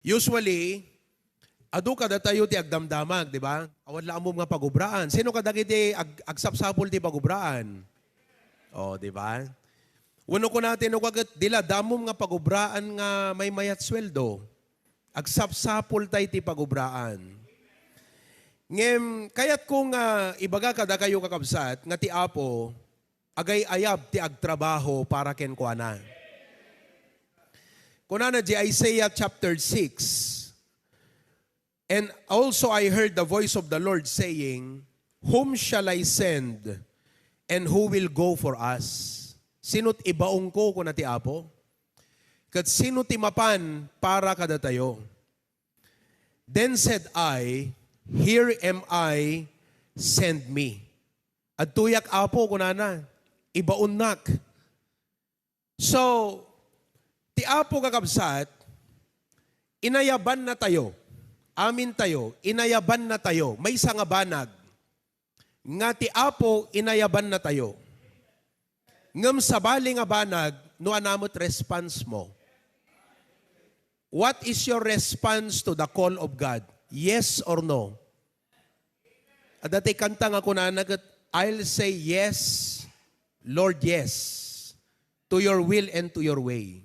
Usually, adu kada tayo ti agdamdamag, di ba? Awan lang mo nga pagubraan. Sino kada kiti agsapsapol ti pagubraan? O, di ba? Wano ko natin, no kagat dila, damom nga pagubraan nga may mayat sweldo. Agsapsapol tayo ti pagubraan. Ngem, kayat kung ibaga kada kayo kakabsat, nga ti Apo, agay ayab ti agtrabaho para ken kuana. Kunana di Isaiah chapter 6. And also I heard the voice of the Lord saying, whom shall I send and who will go for us? Sino't ibaong ko kuna ti Apo? Kat sino ti mapan para kada tayo? Then said I, here am I, send me. At tuyak Apo kunana, ibaunnak. So, ti Apo kakabsat, inayaban na tayo. Amin tayo, inayaban na tayo. May isa nga banag. Nga ti Apo, inayaban na tayo. Ngam sabali nga banag, no anamot response mo. What is your response to the call of God? Yes or no? At dati kanta nga kunanagat, I'll say yes, Lord, yes, to your will and to your way.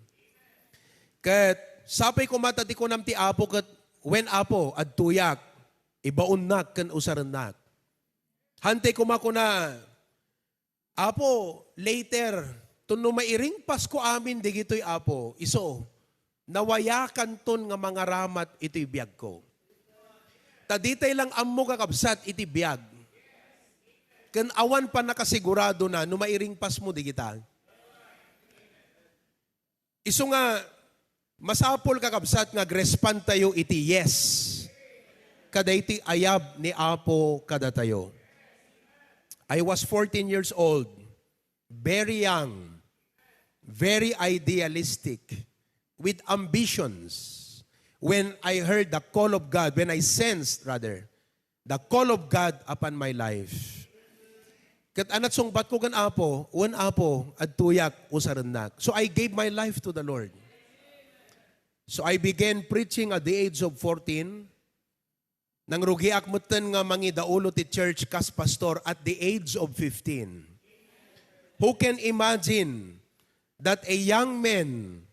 Kat sapay ko matati ko nam ti Apo kat when Apo ad tuyak ibaunnak ken usarennak. Hante ko makuna Apo later tunno mairing Pasko amin digitoy Apo iso nawayakan ton nga mga ramat ito'y biyag ko. Taditay lang ammo kakabsat iti biyag. Ken awan pa nakasigurado na no mairing pas mo digita. Iso nga masapol kakabsat nga respond tayo iti yes. Kada iti ayab ni Apo kada tayo. I was 14 years old, very young, very idealistic, with ambitions. When I heard the call of God, when I sensed rather, the call of God upon my life. Kat anat sungbat ko kan Apo, un Apo, ad tuyak usarennak. So I gave my life to the Lord. So I began preaching at the age of 14. Nang rugi akmutan nga mangidaulo ti church kas pastor at the age of 15. Who can imagine that a young man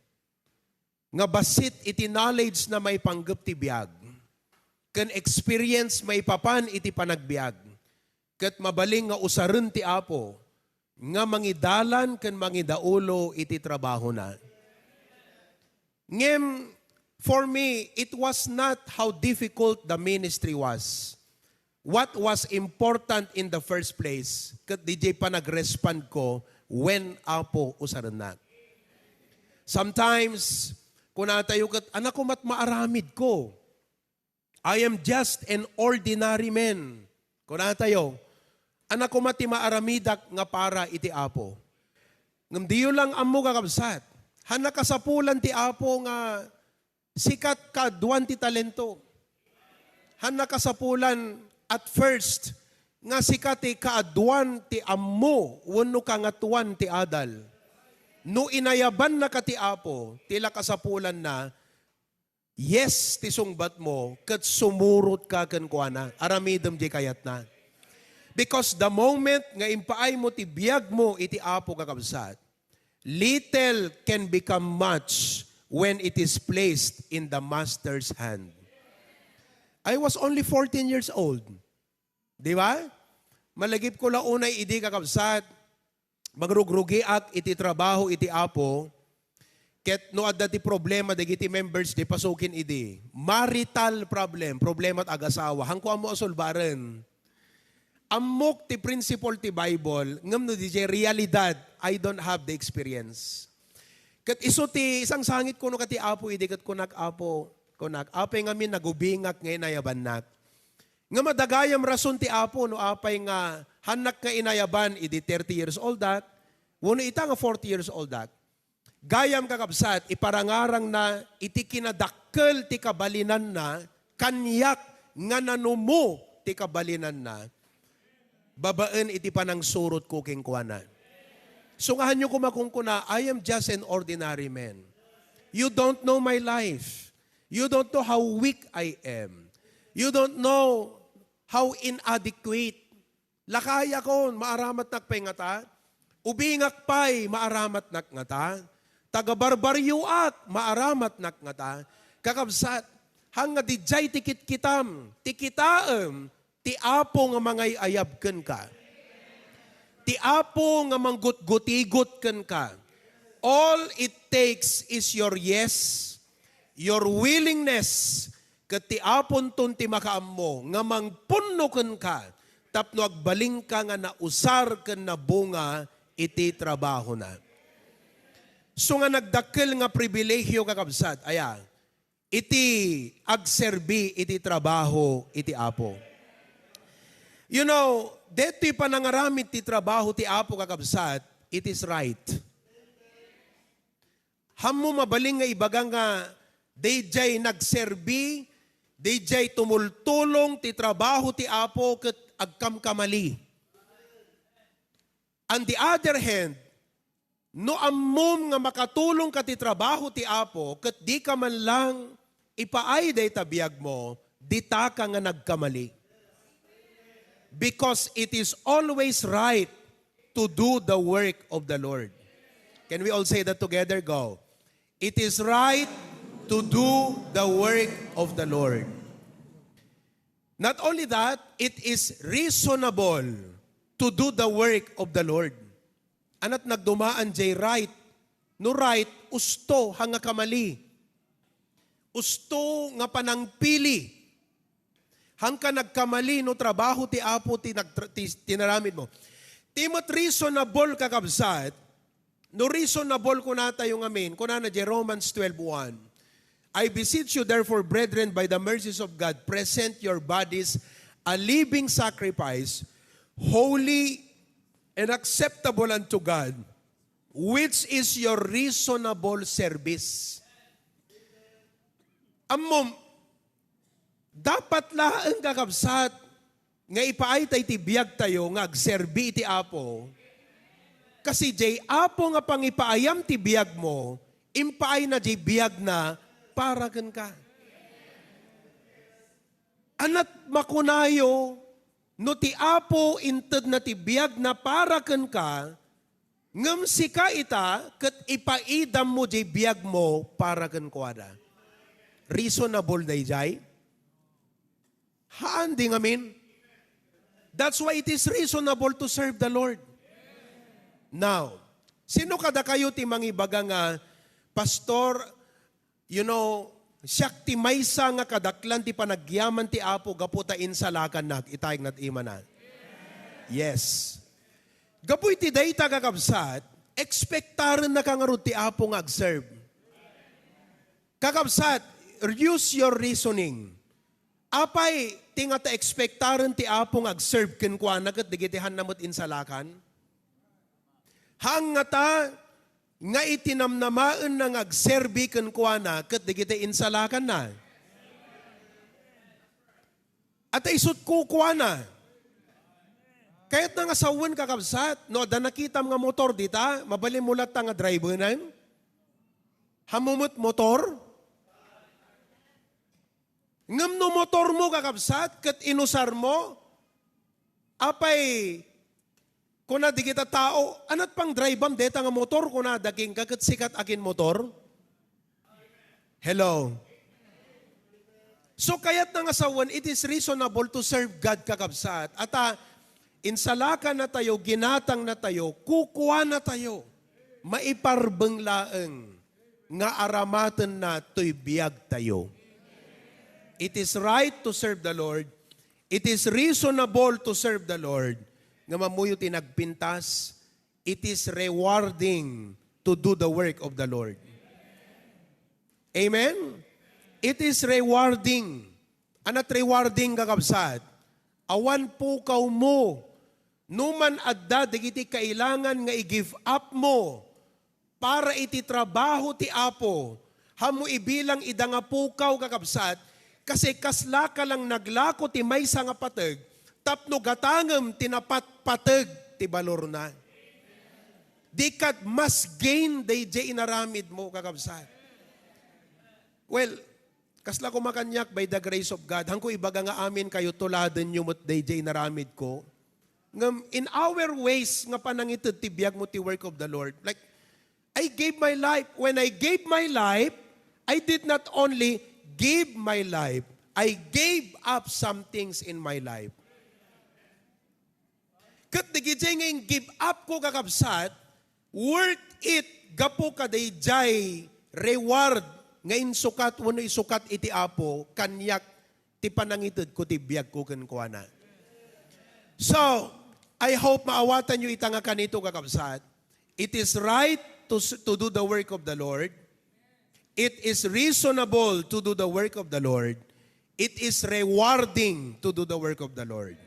nga basit iti knowledge na may panggap ti biag, can experience may papan iti panagbiag, kat mabaling nga usaren ti Apo, nga mangidalan ken mangidaulo iti trabaho na. Ngem, for me, it was not how difficult the ministry was. What was important in the first place, kat DJ pa nag-respond ko when Apo usarennak. Sometimes, kung natayo kat, anak ko mat maaramid ko. I am just an ordinary man. Kung natayo, anak ko mati maaramidak nga para iti Apo. Ngam diyo lang amo kakabsat. Hana kasapulan ti Apo nga sikat ka duwan ti talento. Hana kasapulan at first nga sikat ti kaaduan ti ammo wenno kangatuan ti adal. No inayaban na ka ti Apo, tila kasapulan na, yes ti sungbat mo, kat sumurot ka ken kuana, aramidem di kayat na. Because the moment nga impaay mo ti biyag mo iti Apo kakabsat, little can become much when it is placed in the Master's hand. I was only 14 years old. Di ba? Malagip ko lang unay idi kakabsat, magrugrugiak iti trabaho iti Apo, ket no adda ti problema dagiti members di pasukin idi. Marital problem, problema at agasawa. Hangko amo asolbaren. Amok ti principle ti Bible, ngam no di realidad, I don't have the experience. Ket iso ti isang sangit kuno kati Apo idi ket kunak Apo, kunak apay ngamin nagubingak ngay nayabannak. Nga madagayam rason ti Apo no apay nga hanak nga inayaban idi 30 years old dat, wano ita nga 40 years old dat. Gayam kakabsat, iparangarang na iti kinadakkel ti kabalinan na, kanyak nga nanumo ti kabalinan na, babaan iti panang surot ko king kuana. Sungahan nyo kumakungkuna, I am just an ordinary man. You don't know my life. You don't know how weak I am. You don't know how inadequate. Lakaya ko, maaramat nakpengata. Ubingak pay, maaramat nakngata. Tagabarbaryuak, maaramat nakngata. Kakabsat, hanga di jay tikit kitam, tikitaem, ti apo nga mangay ayabken ka. Ti apo nga manggut-gutigot ken ka. All it takes is your yes, your willingness, ket ti apon ton ti makaam mo, nga mangpunno ken ka, tapno agbaling ka nga nausar ken na bunga, iti trabaho na. So nga nagdakkel nga pribilehyo kakabsat, aya, iti agserbi, iti trabaho, iti apo. You know, deto'y panangaramid ti trabaho ti apo kakabsat, it is right. Hammo mabaling nga ibagang nga, dayjay nagserbi, dayjay tumultulong ti trabaho ti apo ket agkamkamali. On the other hand, no ammom nga makatulong ka ti trabaho ti apo ket di ka man lang ipaay day tabiyag mo, dita ka nga nagkamali. Because it is always right to do the work of the Lord. Can we all say that together? Go. It is right to do the work of the Lord. Not only that, it is reasonable to do the work of the Lord. Anat nagdumaan jay right. No right, usto hanga kamali. Usto nga panangpili. Hangka nagkamali no trabaho ti apo ti tinaramid mo. Timot reasonable kakabsat. No reasonable ko na tayo ngamin. Kuna na Romans 12:1. I beseech you therefore, brethren, by the mercies of God, present your bodies a living sacrifice, holy and acceptable unto God, which is your reasonable service. Ammom, dapat laang kakabsat nga ipaay tay ti biyag tayo nga agserbi iti apo. Kasi jay apo nga pangipaayam ti biyag mo, impaay na jay biyag na para ken ka. Anat makunayo, no ti apo inted na ti biyag na para ken ka, ngem sika ita, ket ipaidam mo jay biyag mo para ken kuada. Reasonable day jay? Haan di ngamin? That's why it is reasonable to serve the Lord. Now, sino kada kayo ti mangibaga nga, Pastor, you know, siyak ti maysa nga kadaklan ti panagyaman ti apo gaputa insalakan nag, itayag nat imanan. Yes. Gapu iti dayta kakabsat, expectaran na kangarod ti apo nga agserve. Kakabsat, use your reasoning. Apay, tinga ta expectaran ti apo nga agserve ken kwa nagat digitihan namot insalakan. Hangata nga itinamnamaan na ngagserbi ken kuana ket digiti insalakan na. At isut ko kuana. Kahit nga sawen kakabsat, no, da nakitam nga motor dita, mabalimulat ta nga driver na. Hamumot motor. Ngam no motor mo kakabsat, ket inusar mo, apay, kuna di kita tao, anat pang drive-am deta nga motor, kuna daging kakat sikat akin motor? Hello? So kayat nga sawan, it is reasonable to serve God kakabsat. At insalakan na tayo, ginatang na tayo, kukuha na tayo, maiparbeng laeng, nga aramaten na to'y biyag tayo. It is right to serve the Lord. It is reasonable to serve the Lord. Nga mamuyo tinagpintas, it is rewarding to do the work of the Lord. Amen? It is rewarding. Anat rewarding kakabsat? Awan pukaw mo. Numan adda, digiti kailangan nga i-give up mo para iti trabaho ti apo. Hamu ibilang idanga pukaw kakabsat, kasi kasla ka lang naglako ti maysa nga pateg, tapno gatangem tinapat pateg ti balor na. Di kat mas gain day inaramid mo kakabsat. Well, Kasla ko makanyak by the grace of God. Hangko ibaga nga amin kayo tuladan nyo mo't DJ naramid ko. Ngam, in our ways nga panangitid tibiyag mo ti work of the Lord. Like, I gave my life. When I gave my life, I did not only give my life, I gave up some things in my life. Kat digijay ngayong give up ko kakabsat, worth it, gapo ka dayjay, reward, ngayon sukat, wano isukat iti apo, kanyak, ti panangitid ko, ti biyag ko kankwana. So, I hope maawatan nyo itanga kanito kakabsat. It is right to do the work of the Lord. It is reasonable to do the work of the Lord. It is rewarding to do the work of the Lord.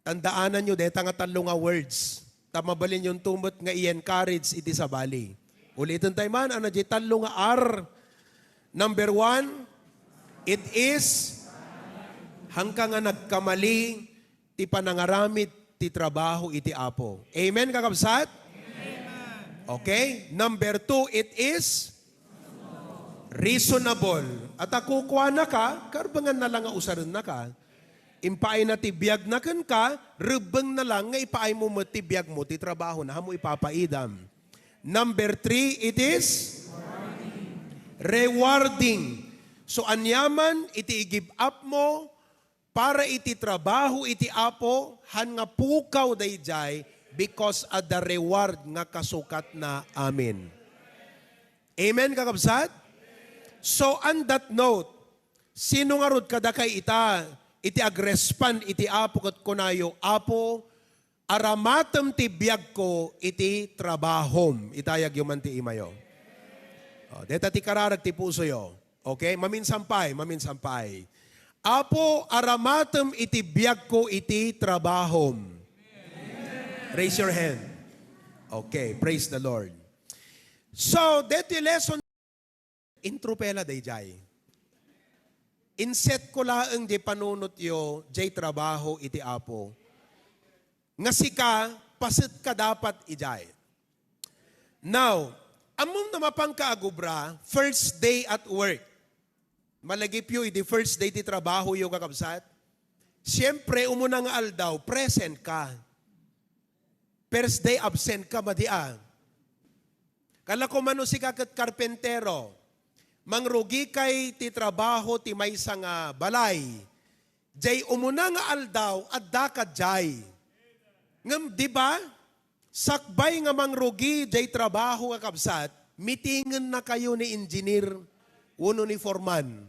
Tandaanan nyo, deta nga talo nga words. Tamabalin yung tumot nga i-encourage iti sa bali. Ulitin tayo man, ano di talo nga R. Number 1, it is hanggang nga nagkamali ti panangaramid ti trabaho iti apo. Amen, kakabsat? Amen. Okay? Number 2, it is reasonable. At ako kuha na ka, karbangan na lang nga usarin na ka. Impaay na tibiyag na kan ka, rubeng na lang nga ipaay mo mo tibiyag mo, ti trabaho na mo ipapaidam. Number 3, it is rewarding. So anyaman, iti i-give up mo, para iti trabaho, iti apo, han nga pukaw dayjay, because of the reward nga kasukat na amin. Amen, kakabsat? So on that note, sino nga rod kada kay iti agrespand iti apo kat kunayo, apo, aramatem ti biyag ko iti trabahom. Itayag yung man ti imayo. Deta ti kararag ti puso yo. Okay? Maminsampay. Apo, aramatem iti biyag ko iti trabahom. Raise your hand. Okay, praise the Lord. So, deti lesson intro pela dayjay. Inset ko laeng di panunot yo, jay trabaho iti apo. Nga sika, pasit ka dapat ijay. Now, among na mapangkaagubra, first day at work. Malagip yo, iti first day ti trabaho yo kakabsat. Siyempre, umunang aldaw, present ka. First day, absent ka, madia. Kala ko mano si kakat karpentero, mangrugi kay ti trabaho ti may nga balay. Jay umunang aldaw, adda ka jay. Ngam, di ba? Sakbay nga mangrugi, jay trabaho kakabsat, mitingin na kayo ni engineer, uno ni foreman.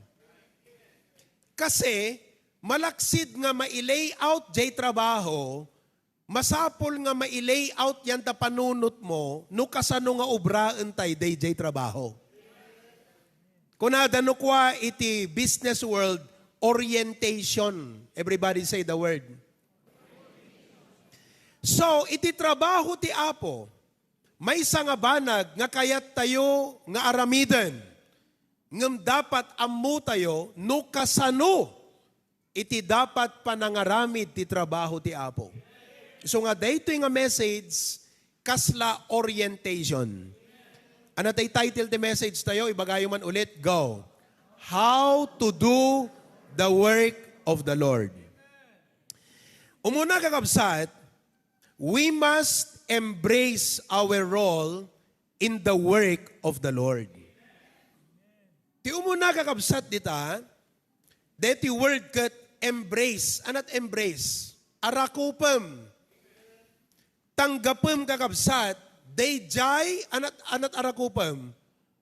Kasi, malaksid nga ma-layout jay trabaho, masapol nga ma-layout yan ta panunot mo, no kasano nga obraan tay day jay trabaho. Kunada no kwa iti business world, orientation. Everybody say the word. So, iti trabaho ti apo, may nga banag nga kayat tayo nga aramidan. Ngam dapat ammo tayo, no kasano, iti dapat panangaramid ti trabaho ti apo. So nga, dito nga message, kasla orientation. Ano tayo title ti message tayo? Ibagayo man ulit, go. How to do the work of the Lord. Umuna kakabsat, we must embrace our role in the work of the Lord. Ti umuna kakabsat dita, deti word kat embrace. Anat embrace? Arakupam. Tanggapam kakabsat, dayjay, anat arakupam.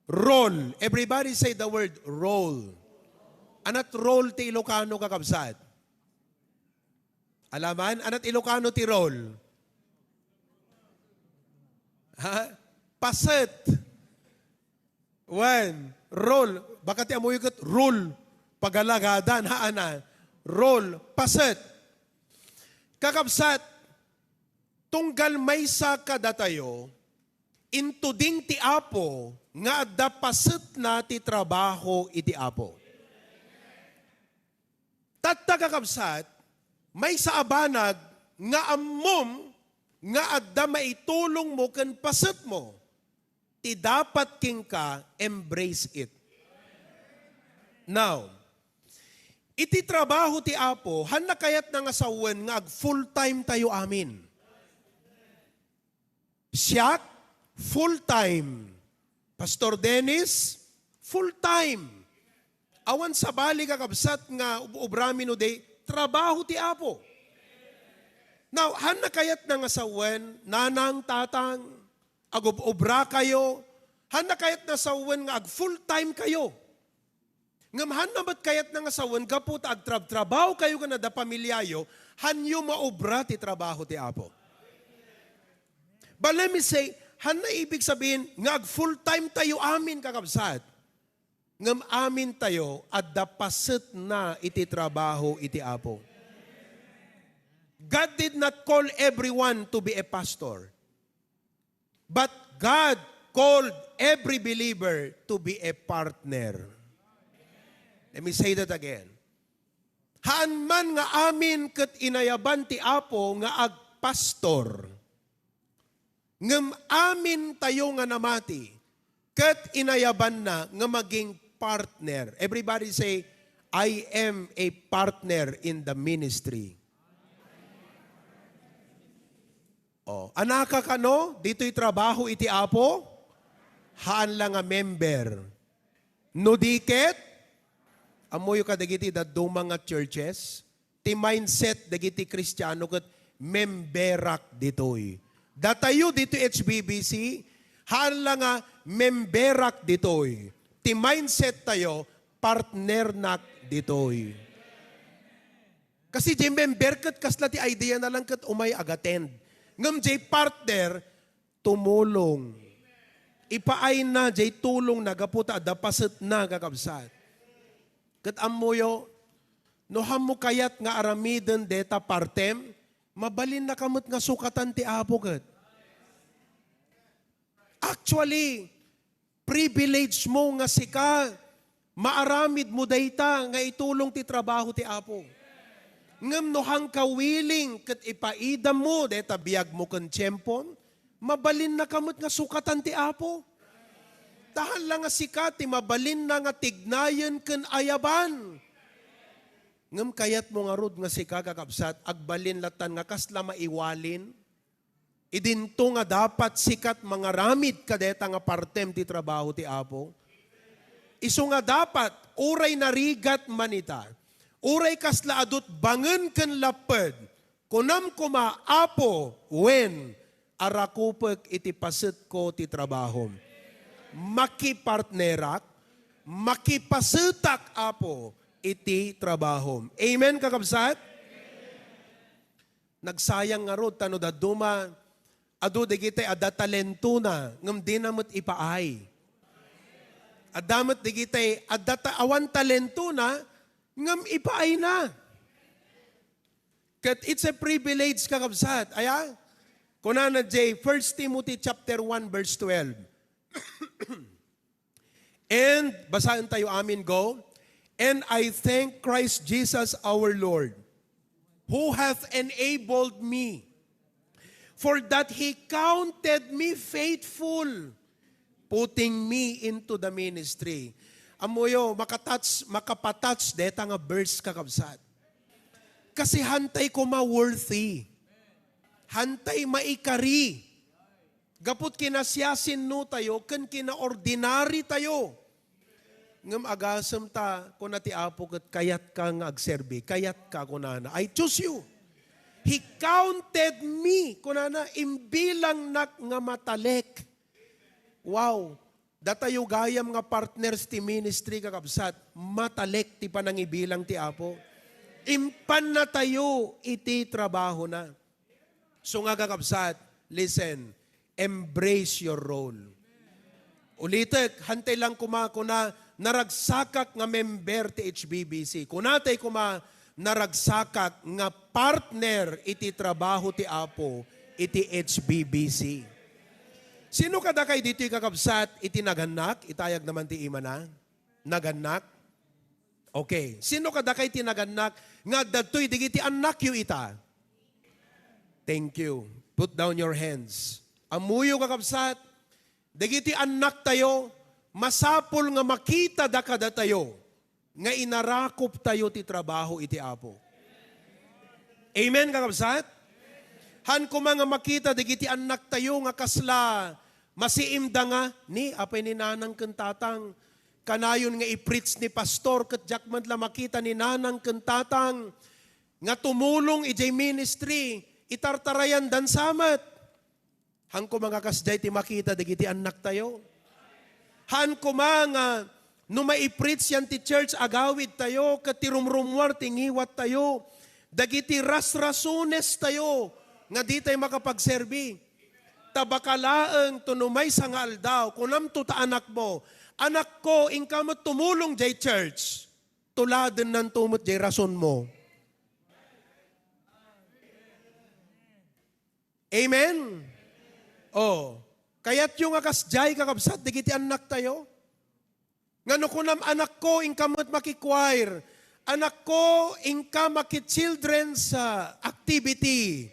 Role. Everybody say the word role. Anat role ti Ilocano kakabsat? Alaman? Anat Ilocano ti role? Ha? Paset. One. Roll. Baka ti amoy kat rule. Pagalagadan. Haana. Roll. Paset. Kakabsat. Tunggal may sa kadatayo. Intuding ti apo. Nga adda paset na ti trabaho iti apo. Tatta kakabsat. May sa abanag. Nga ammom nga adda maitulong mo kan paset mo, ti dapat king ka, embrace it. Now, iti trabaho ti Apo, han na kayat na nga sawen nga ag full time tayo amin. Siyak, full time. Pastor Dennis, full time. Awan sa bali kakabsat nga ubramin o day, trabaho ti Apo. Now, han na kayat na nga sawen, nanang, tatang, ag-obra kayo, han na kayat na sawen nga ag full time kayo. Ngam na ba't kayat na nga sawen, kaput ag trabaho kayo ka na da pamilyayo, hanyo maobra ti trabaho ti Apo. But let me say, han na ibig sabihin, nga ag full time tayo amin kakabsat. Ngam amin tayo, at dapasit na iti trabaho iti Apo. God did not call everyone to be a pastor. But God called every believer to be a partner. Let me say that again. Haan man nga amin ket inayaban ti Apo nga ag pastor. Ngem amin tayo nga namati ket inayaban na nga maging partner. Everybody say, I am a partner in the ministry. Oh, anaka kano, dito'y trabaho iti Apo, haan lang nga member. No diket, amoy ka dagiti daddo mga churches, ti mindset dagiti Kristiyano ket memberak ditoy. Datayo dito HBBC, haan lang nga memberak ditoy. Ti mindset tayo, partner nak ditoy. Kasi di member ket kasla ti idea na lang ket umay agattend. Ngam jay partner, tumulong. Ipaay na jay tulong na gaputa dapaset na kakabsat. Ket amuyo, no hamo kayat nga aramiden deta partem, mabalin na kamot nga sukatan ti Apo ket. Actually, privilege mo nga sika, maaramid mo dayta nga itulong ti trabaho ti Apo. Ngem no hang ka willing ket ipaidam mo deta biag mo ken tiyempon, mabalin na kamot nga sukatan ti Apo. Tahan lang nga sikat, mabalin na nga tignayan ken ayaban. Ngem kayat mo nga rod nga sika kakabsat, agbalin latan nga kasla maiwalin. Idinto nga dapat sikat mga ramid kadeta nga partem ti trabaho ti Apo. Isu nga dapat, uray narigat manita. Uray kasla adut bangen ken laped. Kunam kuma Apo, wen arakupek iti paset ko ti trabahom. Makipartnerak, makipasetak Apo, iti trabahom. Amen, kakabsat? Nagsayang nga rod, tano daduma, adu digitay ada talento na, ngam di namot ipaay. Adamot digitay ada awan talento na, ngam ipaay na. Kat it's a privilege, kakabsat. Aya? Kunana J, 1 Timothy chapter 1 verse 12. And, basahin tayo amin, go. And I thank Christ Jesus our Lord, who hath enabled me, for that He counted me faithful, putting me into the ministry. Amoyo, makapatouch deta nga verse kakabsat. Kasi hantay ko ma-worthy. Hantay maikari. Gapot kinasyasin no tayo, kan kina-ordinary tayo. Ngam agasam ta, kung nati Apo kat kayat ka nga agserbi, kayat ka kunana, I choose you. He counted me, kunana, imbilang nak nga matalek. Wow, datayo gayam nga partners ti ministry kakabsat, matalek ti panangibilang ti Apo. Impan na tayo, iti trabaho na. So nga kakabsat, listen, embrace your role. Ulitek, hantay lang kumakuna, naragsakak nga member ti HBBC. Kunatay kuma, naragsakak nga partner iti trabaho ti Apo, iti HBBC. Sino kada kay dito kakabsat, iti naganak? Itayag naman ti ima na. Naganak? Okay. Sino kada kay ti naganak? Nga datoy, digiti anak yu ita. Thank you. Put down your hands. Amuyo kakabsat, dagiti anak tayo, masapol nga makita da kada tayo, nga inarakop tayo ti trabaho iti Apo. Amen, kakabsat? Han ko mga makita, digiti anak tayo nga kasla, masiimda nga, ni apay ni nanang kentatang, kanayon nga i-preach ni pastor, kat jakman la makita ni nanang kentatang, nga tumulong ijay ministry, itartarayan dan samat. Han ko mga kasjay ti makita, digiti anak tayo. Han ko mga, no mai-preach yan ti church, agawid tayo, kat tirumrumwar, tingiwat tayo, dagiti ras-rasunes tayo, nga di tayo makapagserbi. Tabakalaang tunumay sa nga aldaw, kunam tuta anak mo, anak ko, ingka mo tumulong jay church, tuladen ng tumot jay rason mo. Amen? Oh, kaya't yung akas jay kakabsat, digiti anak tayo. Ngano kunam anak ko, ingka mo't makikwair, anak ko, ingka maki-children's activity.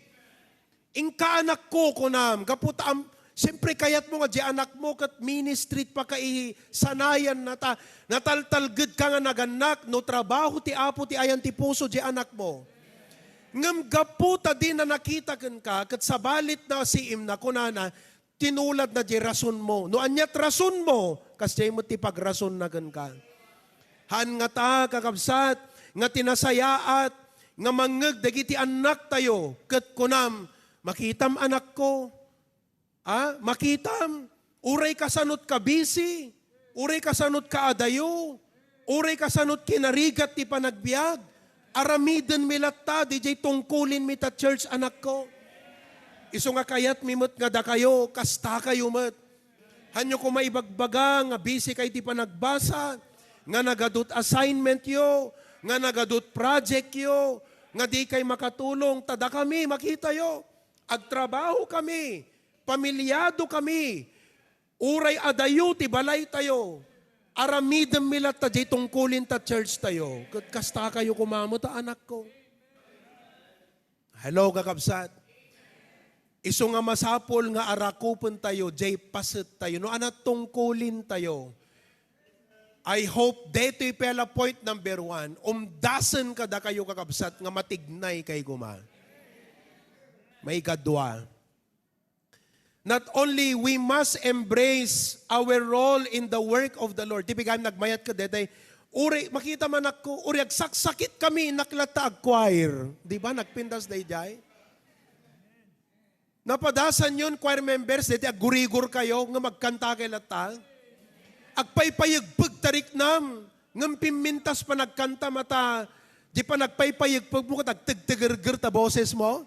Ingka anak ko kunam, kaputa siyempre kayat mo nga di anak mo kat ministry pa sanayan nataltalged ka nga naganak, no trabaho ti apo ti ayan ti puso di anak mo. Ngam gaputa din na nakita ka, kat sabalit na si imna kunana, tinulad na di rason mo. No anyat rason mo, kasi mo ti pagrason na ka. Han nga ta, kakabsat, nga tinasayaat, nga mangeg dagiti anak tayo, kat kunam, makitam anak ko, makitam, uray kasanot ka busy, uray kasanot ka adayo, uray kasanot kinarigat ti panagbiag, aramiden milatta, DJ tungkulin mi ta church anak ko. Iso nga kayat mimot nga da kayo, kasta kayo mat. Hanyo ko maibagbaga, nga busy kay ti panagbasa, nga nagadot assignment yo, nga nagadot project yo, nga di kay makatulong, tada kami, makita yo. Agtrabaho kami, pamilyado kami, uray adayo, tibalay tayo, aramidem milat ta, tungkulin ta church tayo, kasta kayo kumamo ta anak ko. Hello kakabsat. Iso nga masapol nga arakupon tayo, jay paset tayo, no anak tungkulin tayo. I hope deto'y pela point number 1, umdasen kada kayo kakabsat nga matignay kay guma. May kadwa. Not only we must embrace our role in the work of the Lord. Tipikang nagmayat ka detay, uri, makita man ako, uri, agsaksakit kami, naklata choir. Di ba, nagpindas day jay? Napadasan yun, choir members, detay, agurigur kayo, nga magkanta kay lata. Agpaypayagpag tarik nam, ngam pimintas pa nagkanta mata, di pa nagpaypayagpag mo ka, tagtagtigargar ta boses mo.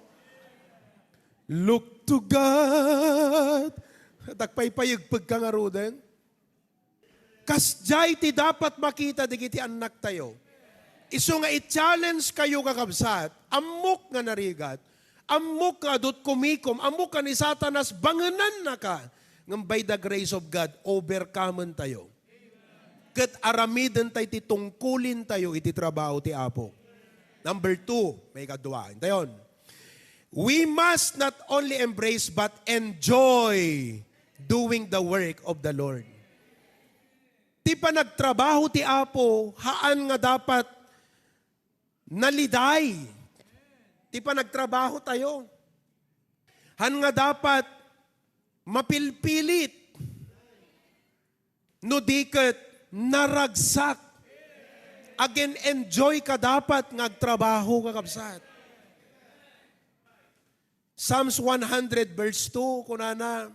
Look to God. Tagpaypayagpag ka nga ruden. Kasjay ti dapat makita digiti anak tayo. Iso nga i-challenge kayo kakabsat, amok nga narigat, amok nga dot kumikom, amok ka ni Satanas, banganan na ka. Ngam by the grace of God, overcome tayo. Kat aramiden tayo titungkulin tayo iti trabaho ti Apo. Number 2, may kadwa. Tayon. We must not only embrace but enjoy doing the work of the Lord. Ti pa nagtrabaho ti Apo, haan nga dapat naliday. Ti pa nagtrabaho tayo. Han nga dapat mapilpilit. No diket naragsak. Again, enjoy ka dapat ngagtrabaho kakabsat. Psalms 100 verse 2, kunana,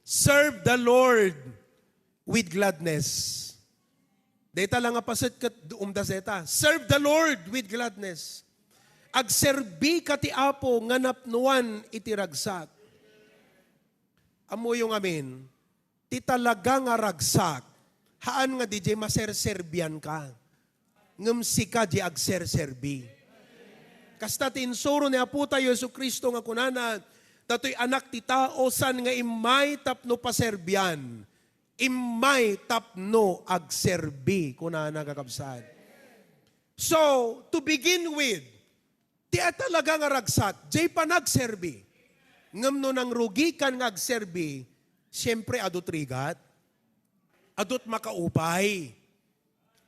serve the Lord with gladness. Data lang nga pasit kat umdaseta. Serve the Lord with gladness. Agserbi ka ti Apo nga napnuan iti ragsak. Amo yung amin, ti talaga nga ragsak, haan nga di jay maserserbian ka. Ngam sika di agserserbi. Kasta tinsuro ni Apo tayo Yesu Kristo nga kunana, dato'y anak ti tao san nga imay tapno paserbian, imay tapno agserbi, kunana kakabsat. So, to begin with, ti talaga nga ragsak, jay pa nagserbi. Ngam no nang rugi kan nga agserbi, siyempre adot rigat, adot makaupay.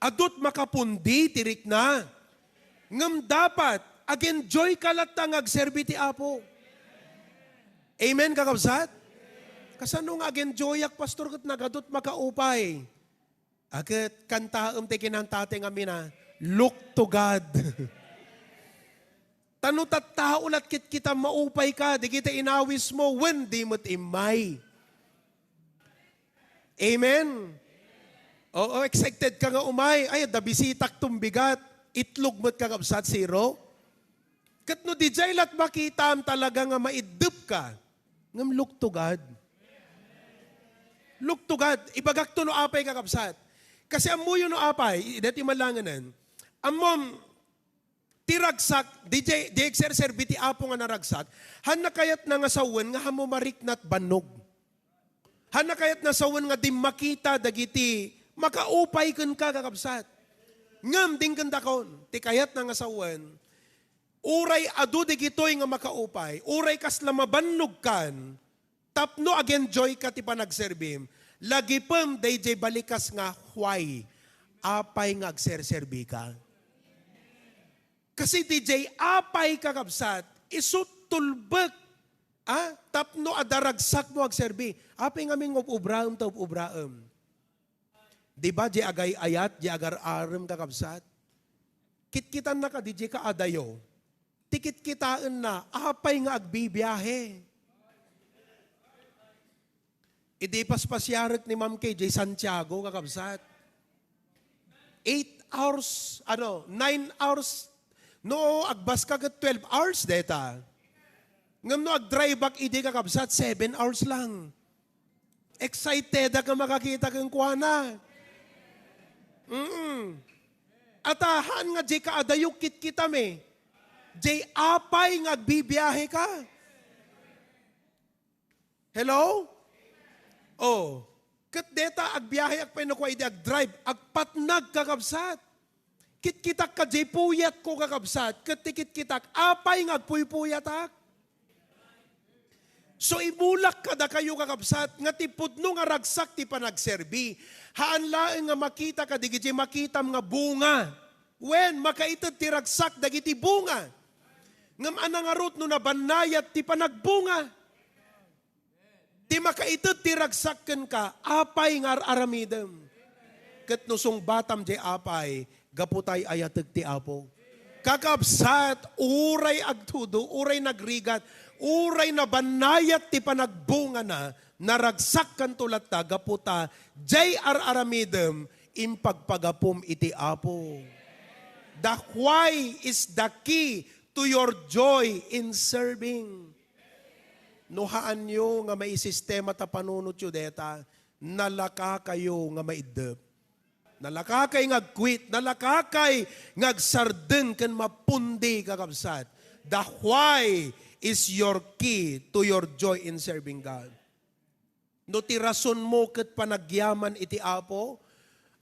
Adot makapundi, tirik na. Ngam dapat, ag-enjoy ka latang agserbi ti Apo. Amen, kakabsat? Kasano nga ag-enjoy ak, pastor, kat nagadot makaupay. Agad kantaam ti kinantate nga mina, look to God. Tanot at tao ulat kita maupay ka, di kita inawis mo, when di mo't imay. Amen? Oo, excited ka nga umay. Ay, dabisitak tumbigat. Itlog mo't kakabsat, zero. Kat no di jay lat makita talaga nga maidup ka. Ngam look to God. Look to God. Ibagak to no apay kakabsat. Kasi amuyo no apay, dati malanganan, amom, tiragsak, di exercer biti apo nga naragsak, han na kayat na nga sawan nga hamo mariknat banog. Han na kayat na sawan nga di makita dagiti makaupay kun ka kakabsat. Ngam ding kandakon, ti kayat na nga sawan, uray adu di gitoy nga makaupay, uray kas lamabannog kan, tapno ag-enjoy ka ti panagserbim, lagi pem DJ balikas nga why, apay nga agserserbi ka. Kasi DJ, apay kakabsat, isutulbek. Tapno adaragsak mo agserbi. Apay nga ming ubraem ta ubraem. Diba, di agay ayat, di agar arem kakabsat? Kitkitan na ka, DJ ka adayo. Tikit-kitaan na, apay nga agbibiyahe. Idi paspasyarek ni Ma'am KJ Santiago kakabsat. 8 hours, 9 hours. No, agbas ka 12 hours deta. Ngam no, ag-drive back idi kakabsat, 7 hours lang. Excited ka makakita kang kuwana. Atahan nga di ka adayok kita me. Di apay nga agbibiyahe ka. Hello? Oh. Kat deta agbiyahe agpay no kwa idi ag-drive, agpatnag kakabsat. Kit-kitak ka, jay puyat ko kakabsat. Katikit-kitak, apay nga puy-puyatak. So imulak ka da kayo kakabsat, nga tipudno nga ragsak ti panagserbi. Haan laeng nga makita ka, di giti makitam nga bunga. When makaitad ti ragsak, dagiti bunga. Ngam anang arot no nabanayat ti panagbunga. Ti makaitad ti ragsak ken ka, apay nga aramidem. Kat nusong batam jay apay, gaputay ayatag ti Apo. Kakabsat, uray agtudo, uray nagrigat, uray na banayat ti panagbunga na, naragsak kan tulat ta, gaputa, jay aramidem, impagpagapom iti Apo. The why is the key to your joy in serving. Nuhaan nyo nga may sistema ta panunot yu deta, nalaka kayo nga maidep. Nalakakay ngag-quit, nalakakay ngagsarden kan mapundi kakabsat. The why is your key to your joy in serving God. No ti rason mo ket panagyaman iti Apo,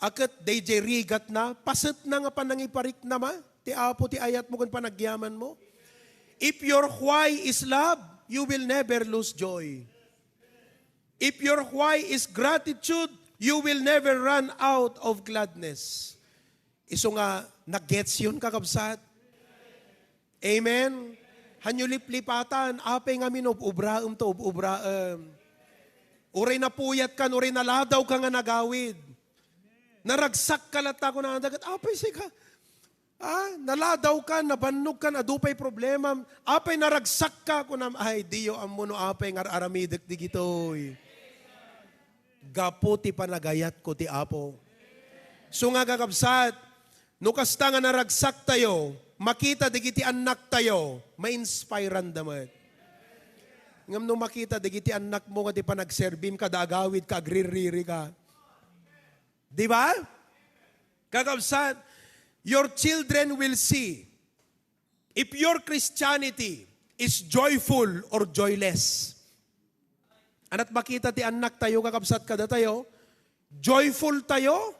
aket DJ rigat na, paset na nga panangiparik na ma, ti Apo ti ayat mo kan panagyaman mo. If your why is love, you will never lose joy. If your why is gratitude, you will never run out of gladness. Iso nga, nag-gets yun kakabsat. Amen? Hanyulip-lipatan, apay nga minububraem to ubraem. Uray na puyat ka, uray naladaw ka nga nagawid. Naragsak ka lata ko na dagat, apay sika. Naladaw ka, nabannog ka, adupay problema. Apay naragsak ka, kunam, ay, diyo amuno apay nga aramidek di gitoy. Gapo ti panagayat ko ti Apo. So nga kakabsat, no kasta nga naragsak tayo, makita digiti anak tayo, ma-inspirean damat. Ngam no makita digiti anak mo nga ti panagserbim ka, dagawid ka, agririri ka. Di ba? Kakabsat, your children will see if your Christianity is joyful or joyless. Anat makita ti anak tayo, kakabsat kada tayo, joyful tayo,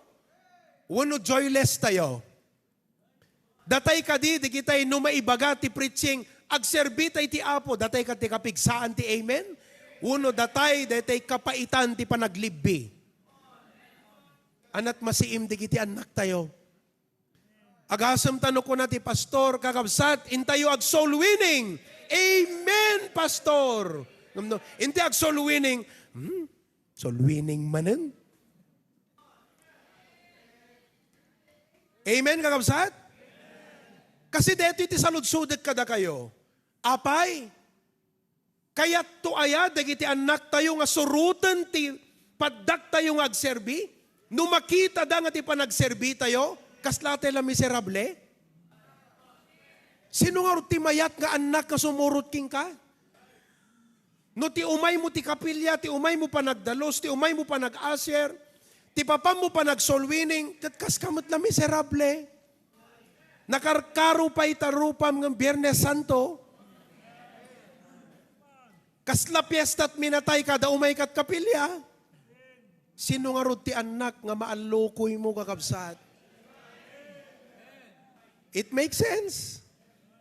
wano joyless tayo. Datay ka di kitay no maibaga ti preaching, agserbitay ti Apo, datay ka ti kapigsaan ti amen, wano datay kapaitan ti panaglibbi. Anat masiim digiti anak tayo. Agasam tanong ko na ti pastor, kakabsat, intayo ag soul winning. Amen, pastor. Hindi ag soul winning. Soul winning manen. Amen, kakabsat? Kasi dito iti saludsudet kada kayo. Apay, kaya't to aya, dagiti anak tayo nga surutan ti paddak tayo nga agserbi. Numakita da nga ti panagserbi tayo, kasla tayo miserable. Sino nga ti mayat nga anak nga sumurot king ka? No ti umay mo ti kapilya, ti umay mo pa nagdalos, ti umay mo pa nag-asyer, ti papam mo pa nag-soul winning, kas kamot na miserable. Nakarkaro pa itarupam ng Biyernes Santo. Kasla piyesta at minatay kada umay kat kapilya. Sino nga rod ti anak nga maalukoy mo kakabsat? It makes sense.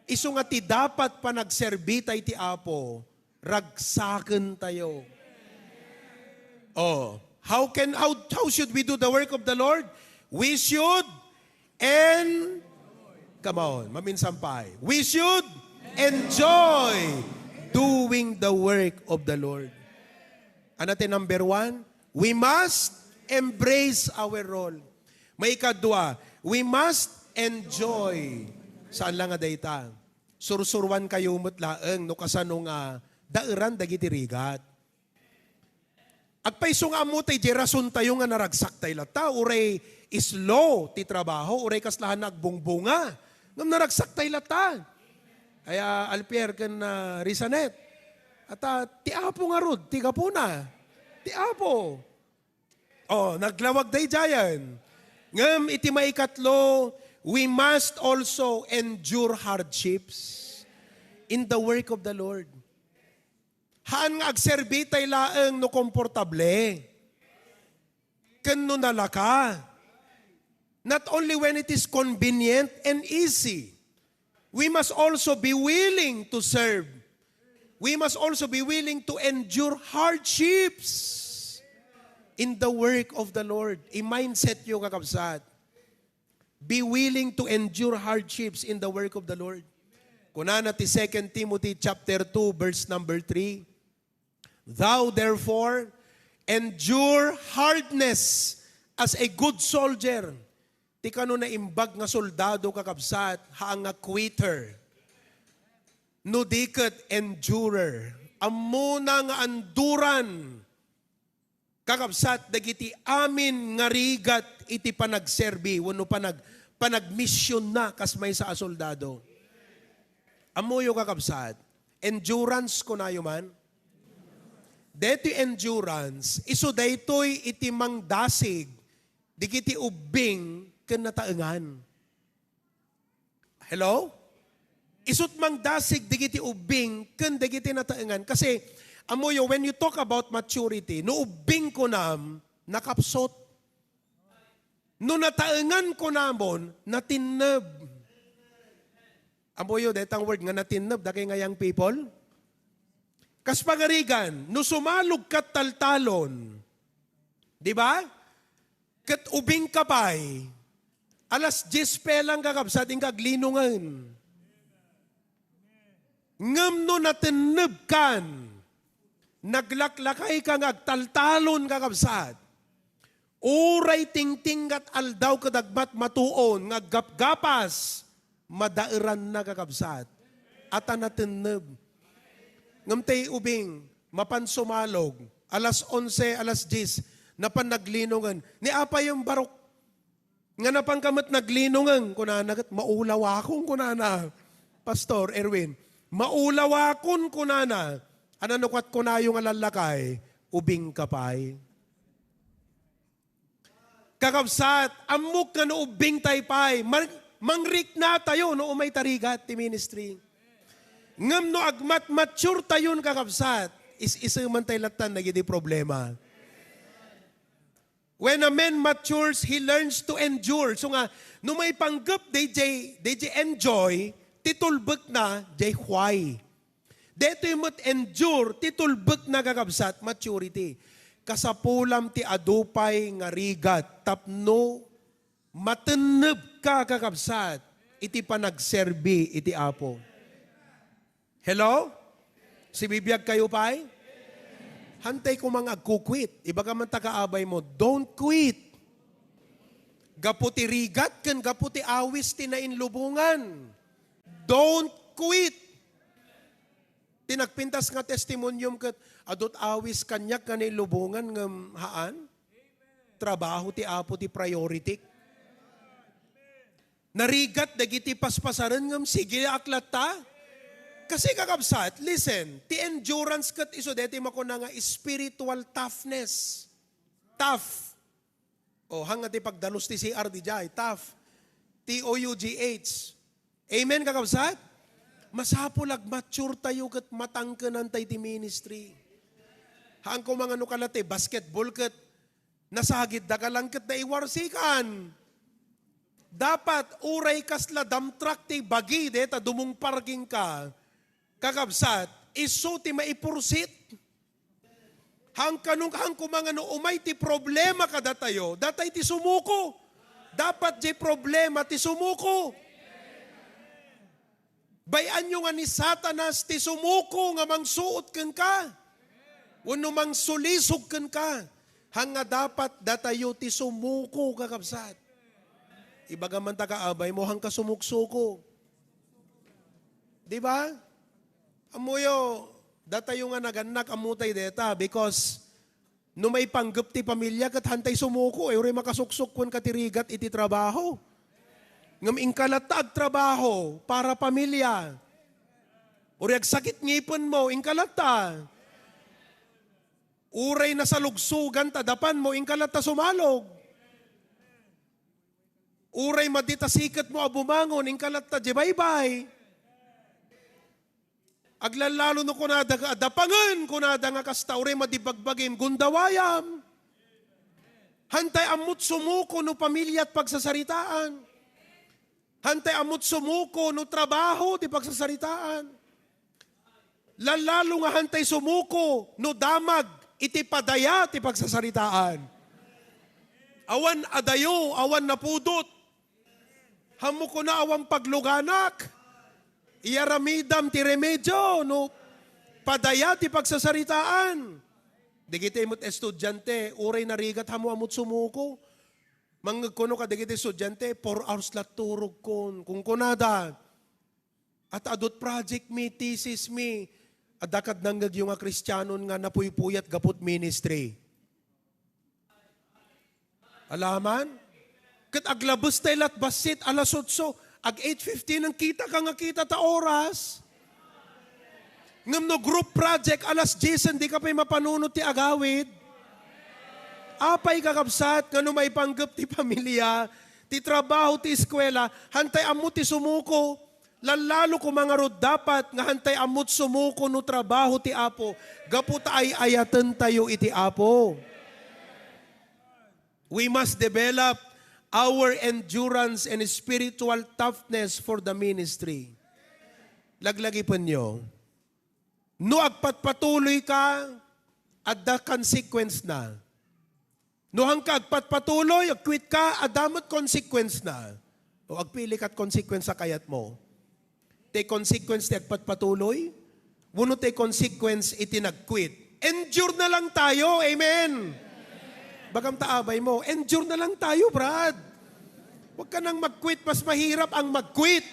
Isu nga ti dapat pa nagserbi tay ti Apo, ragsaken tayo. Oh, how should we do the work of the Lord? We should come on, maminsampay. We should enjoy doing the work of the Lord. Ano natin number 1? We must embrace our role. May ikadwa, we must enjoy. Saan lang nga dayta? Sursurwan kayo mutlaeng no kasano nga dairan dagiti rigat. Agpaisong amo tay jerason tayo nga naragsak tay lata, uray islo ti trabaho, uray kaslahan nagbungbunga. Ngam naragsak tay lata. Kaya Alpier ken Risanet. At ti Apo nga rod, ti kapuna. Ti Apo. Oh, naglawag day jayan. Ngam iti maikatlo, we must also endure hardships in the work of the Lord. Haan nga agserbi tay laeng no komportable. Ken no nalaka. Not only when it is convenient and easy. We must also be willing to serve. We must also be willing to endure hardships in the work of the Lord. I-mindset yung kakabsat. Be willing to endure hardships in the work of the Lord. Kunana ti 2 Timothy chapter 2 verse number 3. Thou therefore endure hardness as a good soldier. Ti kano na imbag nga soldado kakabsat, haang nga quitter. No diket endurer. Amo na nga anduran. Kakabsat, dagiti amin nga rigat iti panagserbi, wano panagmisyon na kasmay sa soldado. Amoyo kakabsat, endurance ko na man. Deti endurance, iso daytoy iti mangdasig, digiti ubing ken nataengan. Hello? Isut mangdasig digiti ubing ken digiti nataengan. Kasi, amoyo, when you talk about maturity, no ubing ko nam, nakapsot. No nataengan ko namon, natineb. Amoyo, detang word nga natineb, da kay nga young people. Kas pagarigan, no sumalog kat taltalon, di ba? Kat ubing kapay, alas 10 pelang kakabsat, ing kaglinungan. Ngam no natineb kan, naglaklakay kang agtaltalon kakabsat. Uray tingting at aldaw kadagmat matuon, ngaggapgapas, madairan na kakabsat. At anatineb. Ngamtay ubing, mapansumalog, alas 11, alas 10, napanaglinungan. Ni apa yung barok, nga napangkamat naglinungan, kunanagat, maulaw akong kunana. Pastor Erwin, maulaw akong kunana. Ananukat ko na yung alalakay, ubing kapay. Kakabsat, amok nga no ubing taypay, mangrik na tayo no umay tarigat ti ministry. Ngam no agmat mature tayon kakabsat, is-isa man tayo latan nagidi problema. When a man matures, he learns to endure. So nga, no may panggap, they enjoy, titulbek na, they why. Dito yung endure, titulbek na kakabsat, maturity. kasapulam ti adupay nga rigat, tapno mateneb ka kakabsat, iti panagserbi iti Apo. Hello? Si bibiyag kayo pa'y? Hantay ko mga agkukwit. Iba ka man takaabay mo, don't quit. Gaputi rigat ken gaputi awis tinain lubungan. Don't quit. Tinagpintas nga testimonyum ket adot awis kanyak kanay lubungan ngem haan. Trabaho ti Apo ti priority. Narigat dagiti paspasaran ngem sige aklat ta. Kasi kakabsat, listen, ti endurance kat iso deti makuna nga spiritual toughness. Tough. O hanga ti pagdalos ti CR di jay, tough. T-O-U-G-H. Amen kakabsat? Masapulag mature tayo kat matangkanan tayo ti ministry. Hang ko mga nukalate, basketball kat nasagid da ka lang kat na iwarsikan. Dapat uray kasla damtrak ti bagi de ta dumong parking ka. Kakabsat, iso ti maipursit. Hang kumanga no umay ti problema kada tayo, datay ti sumuko. Dapat di problema ti sumuko. Bayan nyo nga ni Satanas ti sumuko nga mangsuot ken ka. Wano mangsulisog ken ka. Hang nga dapat datayo ti sumuko kakabsat. Ibaga man takaabay mo hang kasumuksuko. Di ba? Amuyo, datayo nga naganak amutay deta because no may panggap ti pamilya kat hantay sumuko, uri makasuksok kun katirigat iti trabaho. Ngam ingkalatag trabaho para pamilya. Uri agsakit ngipon mo, ingkalata. Uray na sa lugsugan tadapan mo, ingkalata sumalog. Uray madita sikat mo abumangon, ingkalata di bye-bye. Aglalalo no kunada ka, adapangan kunada nga kastauray madibagbagim, gundawayam. Hantay amut sumuko no pamilya at pagsasaritaan. Hantay amut sumuko no trabaho ti pagsasaritaan. Lalalo nga hantay sumuko no damag iti padaya ti pagsasaritaan. Awan adayo, awan napudot. Hamuko na awang pagluganak. Iaramidam ti remedyo, no padaya ti pagsasaritaan. Digiti imot estudyante, uray narigat hamo amot sumuko. Mangagkono ka digiti estudyante, 4 hours lat turog kon. Kung kunada, at adot project me, thesis me, adakad nanggag yung nga Kristiyanon nga napuypuyat gaput ministry. Alaman? Kat aglabas tayo lat basit alas 8, ag 8:15 ang kita ka nga kita ta oras. Ngam no group project alas 10 hindi ka pa'y mapanunod ti agawid. Apay kakabsat nga no may panggap ti pamilya, ti trabaho ti eskwela, hantay amut ti sumuko. Lalalo ko mga rod dapat nga hantay amut sumuko no trabaho ti Apo. Gaputa ay ayatan tayo iti Apo. We must develop our endurance and spiritual toughness for the ministry. Laglagi po nyo. No agpatpatuloy ka, at the consequence na. No hang ka agpatpatuloy, agquit ka, adamot consequence na. O agpili kat consequence sa kayat mo. Te consequence ti agpatpatuloy, wano te consequence iti nagquit. Endure na lang tayo, amen. Bagam taabay mo, endure na lang tayo, Brad. Huwag ka nang mag-quit, mas mahirap ang mag-quit.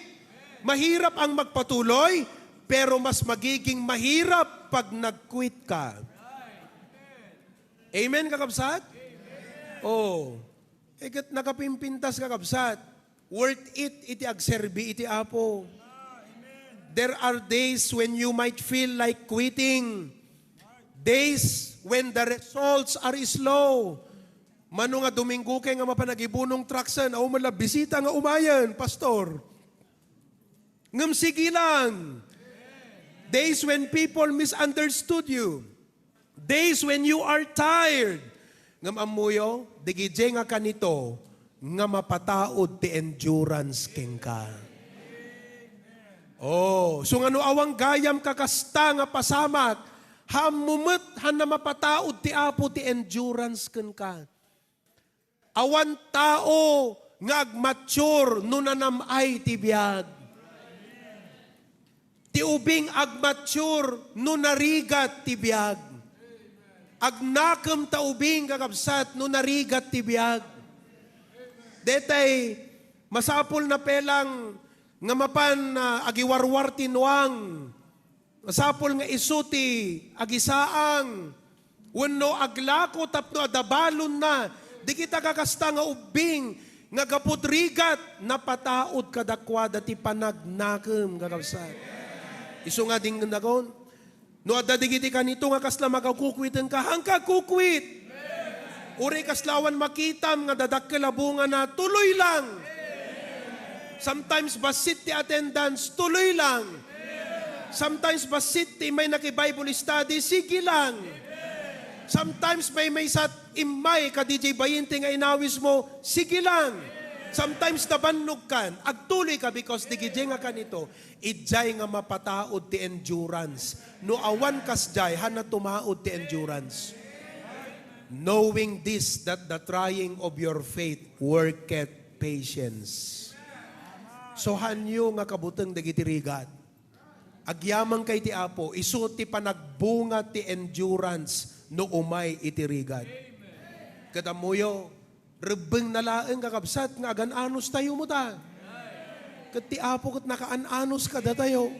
Mahirap ang magpatuloy, pero mas magiging mahirap pag nag-quit ka. Amen, kakabsat? Oh. Kat nakapimpintas, kakabsat. Worth it, iti agserbi, iti Apo. There are days when you might feel like quitting. Days when the results are slow. Mano nga Domingo kay nga mapanagibunong traksan, o mala bisita nga umayan, pastor. Ngam sige lang. Days when people misunderstood you. Days when you are tired. Ngam amuyo, digidje nga kanito, nga mapataod ti endurance king ka. Oh, so nga no awang gayam kakasta nga pasamak, Hamumot han na mapataod ti Apo ti endurance ken ka. Awan tao nga agmature no nanamay ti biag. Ti ubing agmature no narigat ti biag. Agnakam ta ubing kakabsat no narigat ti biag. Detay masapol na pelang nga mapan agiwarwar tinuang. Masapol nga isuti agisaang. Wenno aglako tapno adabalon na. Di kita kakasta nga ubing nga kaputrigat napataod kadakwa dati panagnakam kakabsat. Isu nga ding nagon. No adadigiti ka nito nga kasla magkukwitin ka. Hangka kukwit. Uri kaslawan makitam nga dadakkelabungan na tuloy lang. Sometimes basit ti attendance, tuloy lang. Sometimes basit ti may naki-Bible study, sige lang. Sometimes may sat imay ka DJ Bayinti nga inawis mo, sige lang. Sometimes nabannog kan, agtuloy ka because digidye nga kanito, idjay nga mapataod ti endurance. No awan kas jay, hana tumaod ti endurance. Knowing this, that the trying of your faith worketh patience. So hanyo nga kabuteng dagitirigat. Agyamang kay ti Apo, isu ti panagbunga ti endurance no umay itirigat. Kadamuyo, rebeng nalaeng kakabsat nga agan-anos tayo mo ta. Kat ti Apo kat nakaan-anos ka da tayo.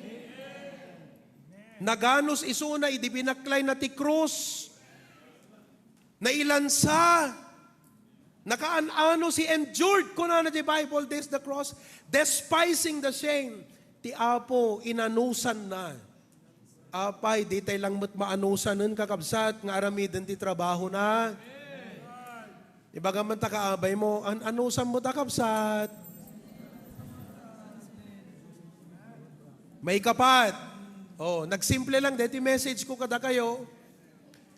Naganos isu na idibinaklay na ti krus. Nailansa, nakaan-ano si endured, kuna na di Bible, this the cross, despising the shame, ti Apo, inanusan na. Apay, di tayo lang maanusan nun kakabsat, nga aramidin ti trabaho na. Ibagaman ta kaabay mo, anusan mo takabsat. May kapat. Nagsimple lang, deti message ko kada kayo,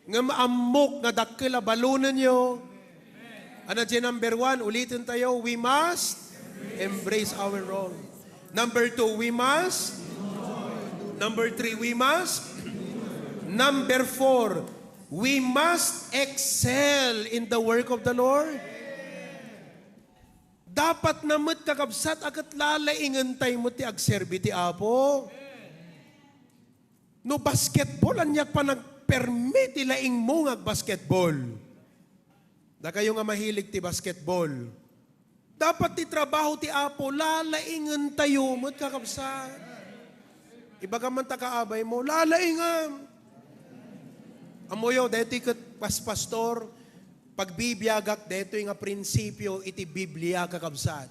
nga maamok nga dakila balunan nyo. Ano dyan number 1, ulitin tayo, we must embrace our wrong. Number 2, we must. Number 3, we must. Number 4, we must excel in the work of the Lord. Dapat namit kakabsat akat lalaingan tayo mo ti agserbi ti Apo. No basketball, anyak pa permit ilaing mo nga basketball. Da kayo nga mahilig ti basketball. Dapat ti trabaho ti Apo, lalaingan tayo mo't kakabsat. Ibaga man ta kaabay mo, lalaingan. Amoyo, dito kat pastor, pagbibiyagak, dito nga prinsipyo iti Biblia kakabsat.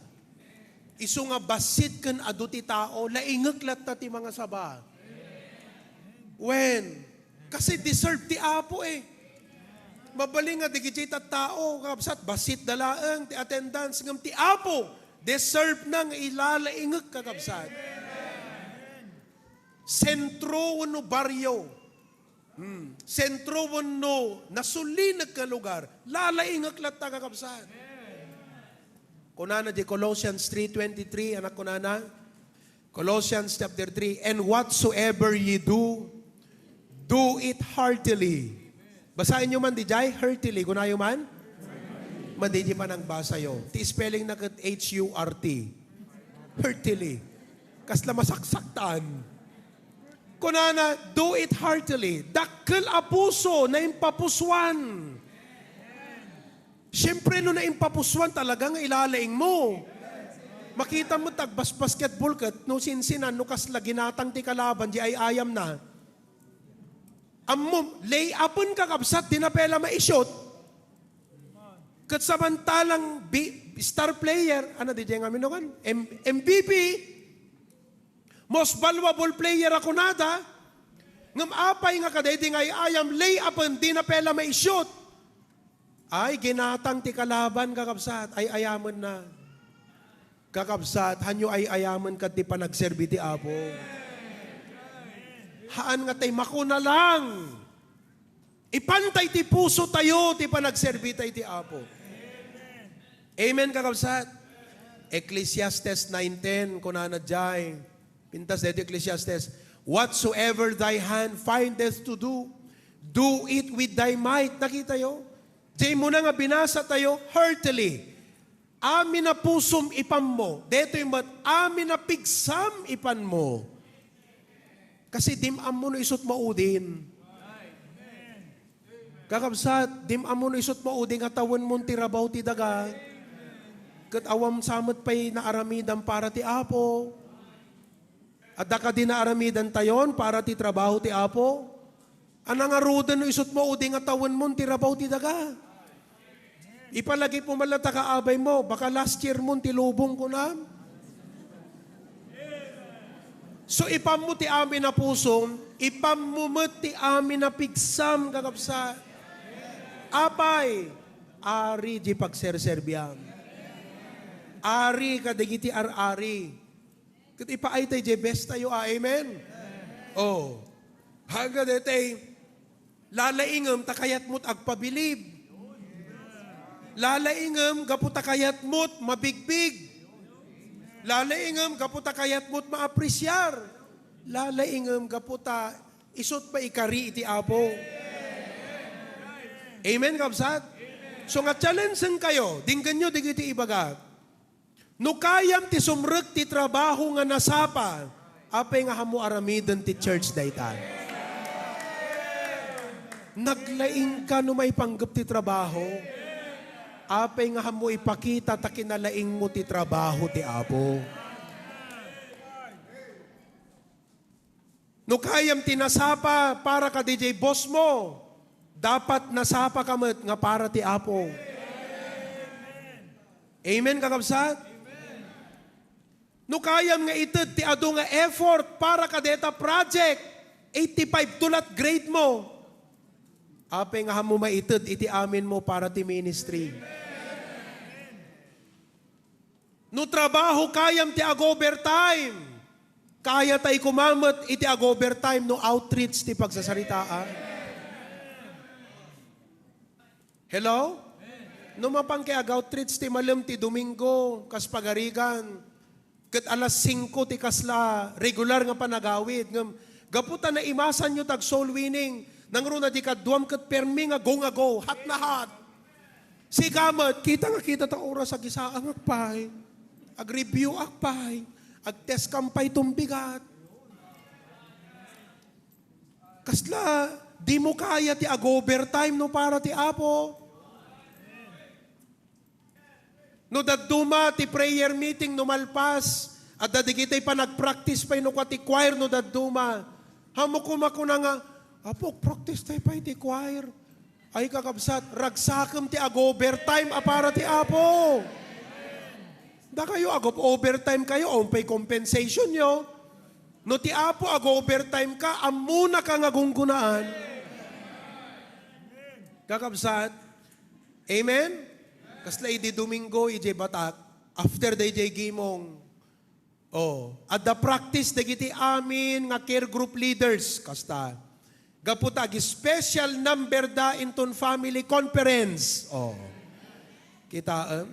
Isu nga basit kan adu ti tao, laingak latta ti mga saba. When? Kasi deserve ti Apo Mabaling nga digit at tao, kapsat, basit dalaang, ti attendance, ngam ti Apo, deserve nang ilalaingag kakabsat. Sentro no baryo, sentro no nasulinag ka lugar, lalaingag latta kakabsat. Kunana di Colossians 3:23, anak kunana, Colossians chapter 3, and whatsoever ye do it heartily. Basahin nyo man di jay, heartily. Kunayo man? Mandi pa nang basa yo. Ti spelling na kat H-U-R-T. Heartily. Kasla masaksaktaan. Kunana, do it heartily. Dakkel apuso na impapuswan. Siyempre no na impapuswan talagang ilalaing mo. Makita mo tagbas basketball kat, no sinsinan, no kasla ginatang ti kalaban, di ay ayam na. Amom, lay upon kakabsat, di na pela maishot. Kat samantalang star player, ano di dyan nga minukan? MVP, most valuable player ako nada, ngam apay nga kaday di nga ayam, lay upon, di na pela maishot. Ay, ginatang ti kalaban kakabsat, ay ayaman na. Kakabsat, hanyo ay ayaman kat di pa nagserbi ti Apo. Haan nga tay makuna lang. Ipantay ti puso tayo, ti panagserbi tayo ti Apo. Amen, kakabsat. Ecclesiastes 9:10, kunana jay. Pintas dito Ecclesiastes. Whatsoever thy hand findeth to do, Do it with thy might. Nakita yo? Diyan mo na nga binasa tayo, heartily. Amin na pusom ipan mo. Dito yung amin na pigsam ipan mo. Kasi dimam mo na isot maudin. Kakabsat, dimam mo na isot maudin at tawan mo tirabaw ti daga. Kat awam samot pa'y naaramidan para ti Apo. At da ka din naaramidan tayon para ti trabaho ti Apo. Anang arudan no isot mo uding atawan mo tirabaw ti daga. Ipalagi po malata ka abay mo, baka last year mo ti lubong ko na. So ipam mo ti amin na pusong, ipam mo ti amin na pigsam kakapsa. Apay, ari di pagserserbiam. Ari kadagiti ar-ari. Kat ipaay tayo di best tayo, amen? Oh. Haga detay, lalaingam takayat mo't agpabilib. Lalaingam gaputakayat mo't mabigbig. Lalaingam gaputakayat mo't maapresyar. Lalaingam gaputa isot pa ikari iti Apo. Amen, kapsat? So nga challenge kayo, dinggan nyo digiti ibagat. No kayam ti sumrek ti trabaho nga nasapa, apay nga hamu aramidan ti church daytan. Naglaing ka no may panggap ti trabaho. Apay nga mo ipakita ta kinalaing mo ti trabaho ti Apo. No kayam tinasapa para ka DJ boss mo, dapat nasapa ka met nga para ti Apo. Amen kakabsat? No kayam nga ited ti adu nga effort para ka deta project, 85 tulat grade mo. Apay nga mo maited iti amin mo para ti ministry. No trabaho kayam ti ag-overtime. Kaya tay kumamat iti ag-overtime no outreach ti pagsasaritaan. Hello? No mapang kay ag-outreach ti malam ti Domingo kas pagarigan. Kat alas 5 ti kasla regular nga panagawid. Gaputa na imasan nyo tag soul winning. Nangruna di ka duwam kat permi nga go, hat na hat. Si kamat, kita ta oras ag isaang akpay. Ag-review akpay. Ag-test kampay tumbigat. Kasla, di mo kaya ti ag-overtime no para ti Apo. No daduma ti prayer meeting no malpas. At dadigitay pa nag-practice pa no kwa ti choir no daduma. Hamukuma ko na nga, Apo, practice tayo pa iti choir. Ay kakabsat, ragsakam ti ag-overtime para ti Apo. Da kayo ag-overtime kayo, pay compensation nyo. No ti Apo ag-overtime ka, amuna ka nga gunggunaan. Kakabsat, amen? Kasla iti Domingo, iti Batak, after day jay gimong, at the practice, dagiti amin nga care group leaders, kasta, gaputag special number da inton family conference. Kita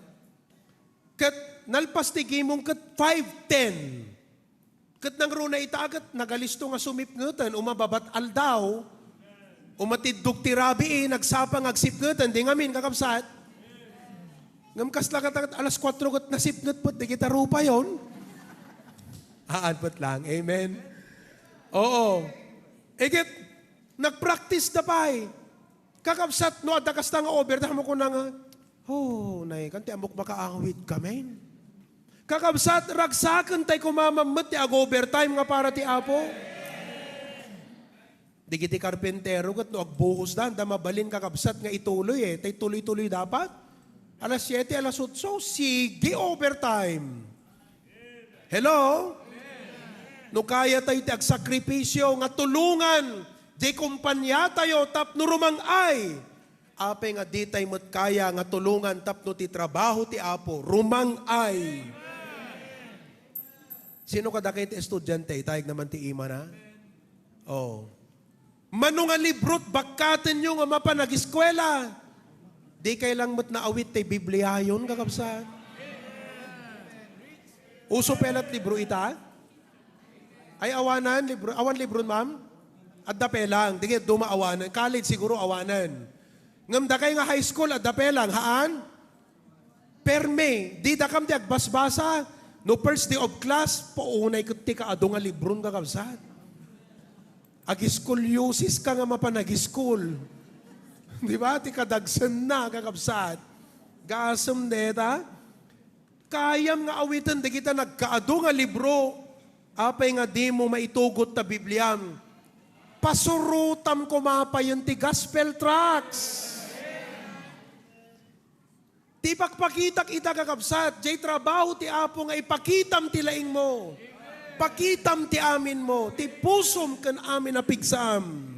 kat nalpas ti gimong kat 5:10. Kat nang runa itagat nagalisto nga sumipngutan umababat aldaw. Umatidug ti rabi nagsapang agsipngutan di ngamin kakabsat. Ngam kasla kat alas 4 kat nasipngut put di kita rupa yon. Aanput lang. Amen. Oo. Egit nag-practice na pa'y. Kakabsat no, adakas na nga overtime mo ko na nga, nay, kanti amok makaawit kami. Kakabsat, ragsakan tay kumamamot ti ag-overtime nga para ti Apo. Digiti karpentero kat no, agbuhos dan, da mabalin kakabsat nga ituloy tay tuloy-tuloy dapat. Alas 7, alas 8, sige overtime. Hello? No kaya tayo ti agsakripisyo nga tulungan di kumpanya tayo tapno rumang ay. Apay nga di tayo mat kaya nga tulungan tapno ti trabaho ti Apo. Rumang ay. Sino kada kayo ti estudyante? Tayag naman ti ima na? Mano nga librot bakaten nyo nga mapanag-eskwela. Di kay lang mat naawit ti Biblia yun kakabsan. Uso pelat libro ita? Ay awanan libro. Awan libro ma'am? at dapelang. Di dumaawanan. College siguro awanan. Ngam da kayo nga high school at dapelang, haan? Perme, di da kam di agbasbasa, no first day of class, paunay ko ti kaado nga libron kakabsat. Agiskolyosis ka nga mapanag-school. Di ba? Ti kadagsan na kakabsat. Gasam deta. Kayam nga awitan, di kita nagkaado nga libro. Apay nga di mo maitugot ta Bibliam. Pasurutam ko mapayon ti gospel tracts. Ti pakpakitak ita kakabsat, jay trabaho ti apo nga ipakitam ti laing mo. Pakitam ti amin mo, ti pusom kan amin na pigsam.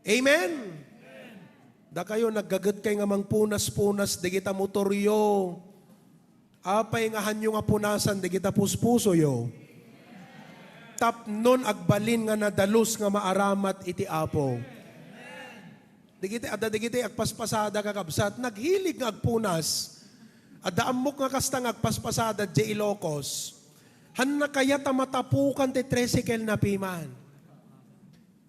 Amen? Da kayo naggagat kay nga mang punas-punas, di kita motoryo. Apay nga hanyo nga punasan, di kita puspuso yo. Tapnon agbalin nga nadalus nga maaramat iti apo. Digiti agpaspasada kakabsat, naghilig nga agpunas. Ada amok nga kastang agpaspasada di Ilocos. Han na kaya tamatapukan ti tricycle na piman.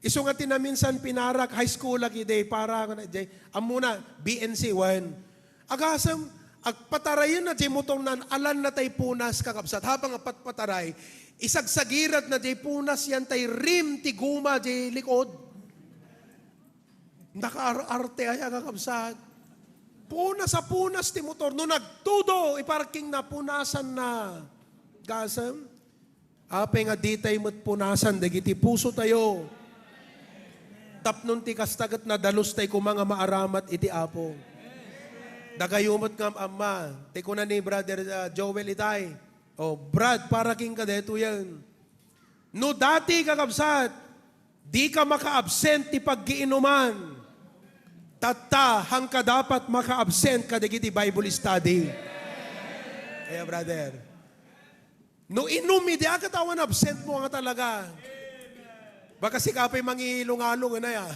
Iso nga tinaminsan pinarak high school lagi day para amuna BNC 1. Agasam agpatarayan na di motor nan alan na tay punas kakabsat habang apatpataray isagsagirat na di punas yan tay rim ti guma di likod. Nakaarte ay kakabsat. Punas sa punas ti motor. No nagtudo, iparking na punasan na. Gasam. Apay nga di tayo punasan, dagiti puso tayo. Tapnon ti kastagat na dalus tayo kumanga maaramat iti apo. Dagayumot nga ama. Ti ko na ni Brother Joel itay. O, Brad, para king ka deto yan. No dati kakabsat, di ka maka-absent ti paggiinuman. Tata, hang ka dapat maka-absent ka digiti Bible study. Kaya brother, no inumi, di akatawan absent mo nga talaga. Baka si kapay mangilungalong na ya.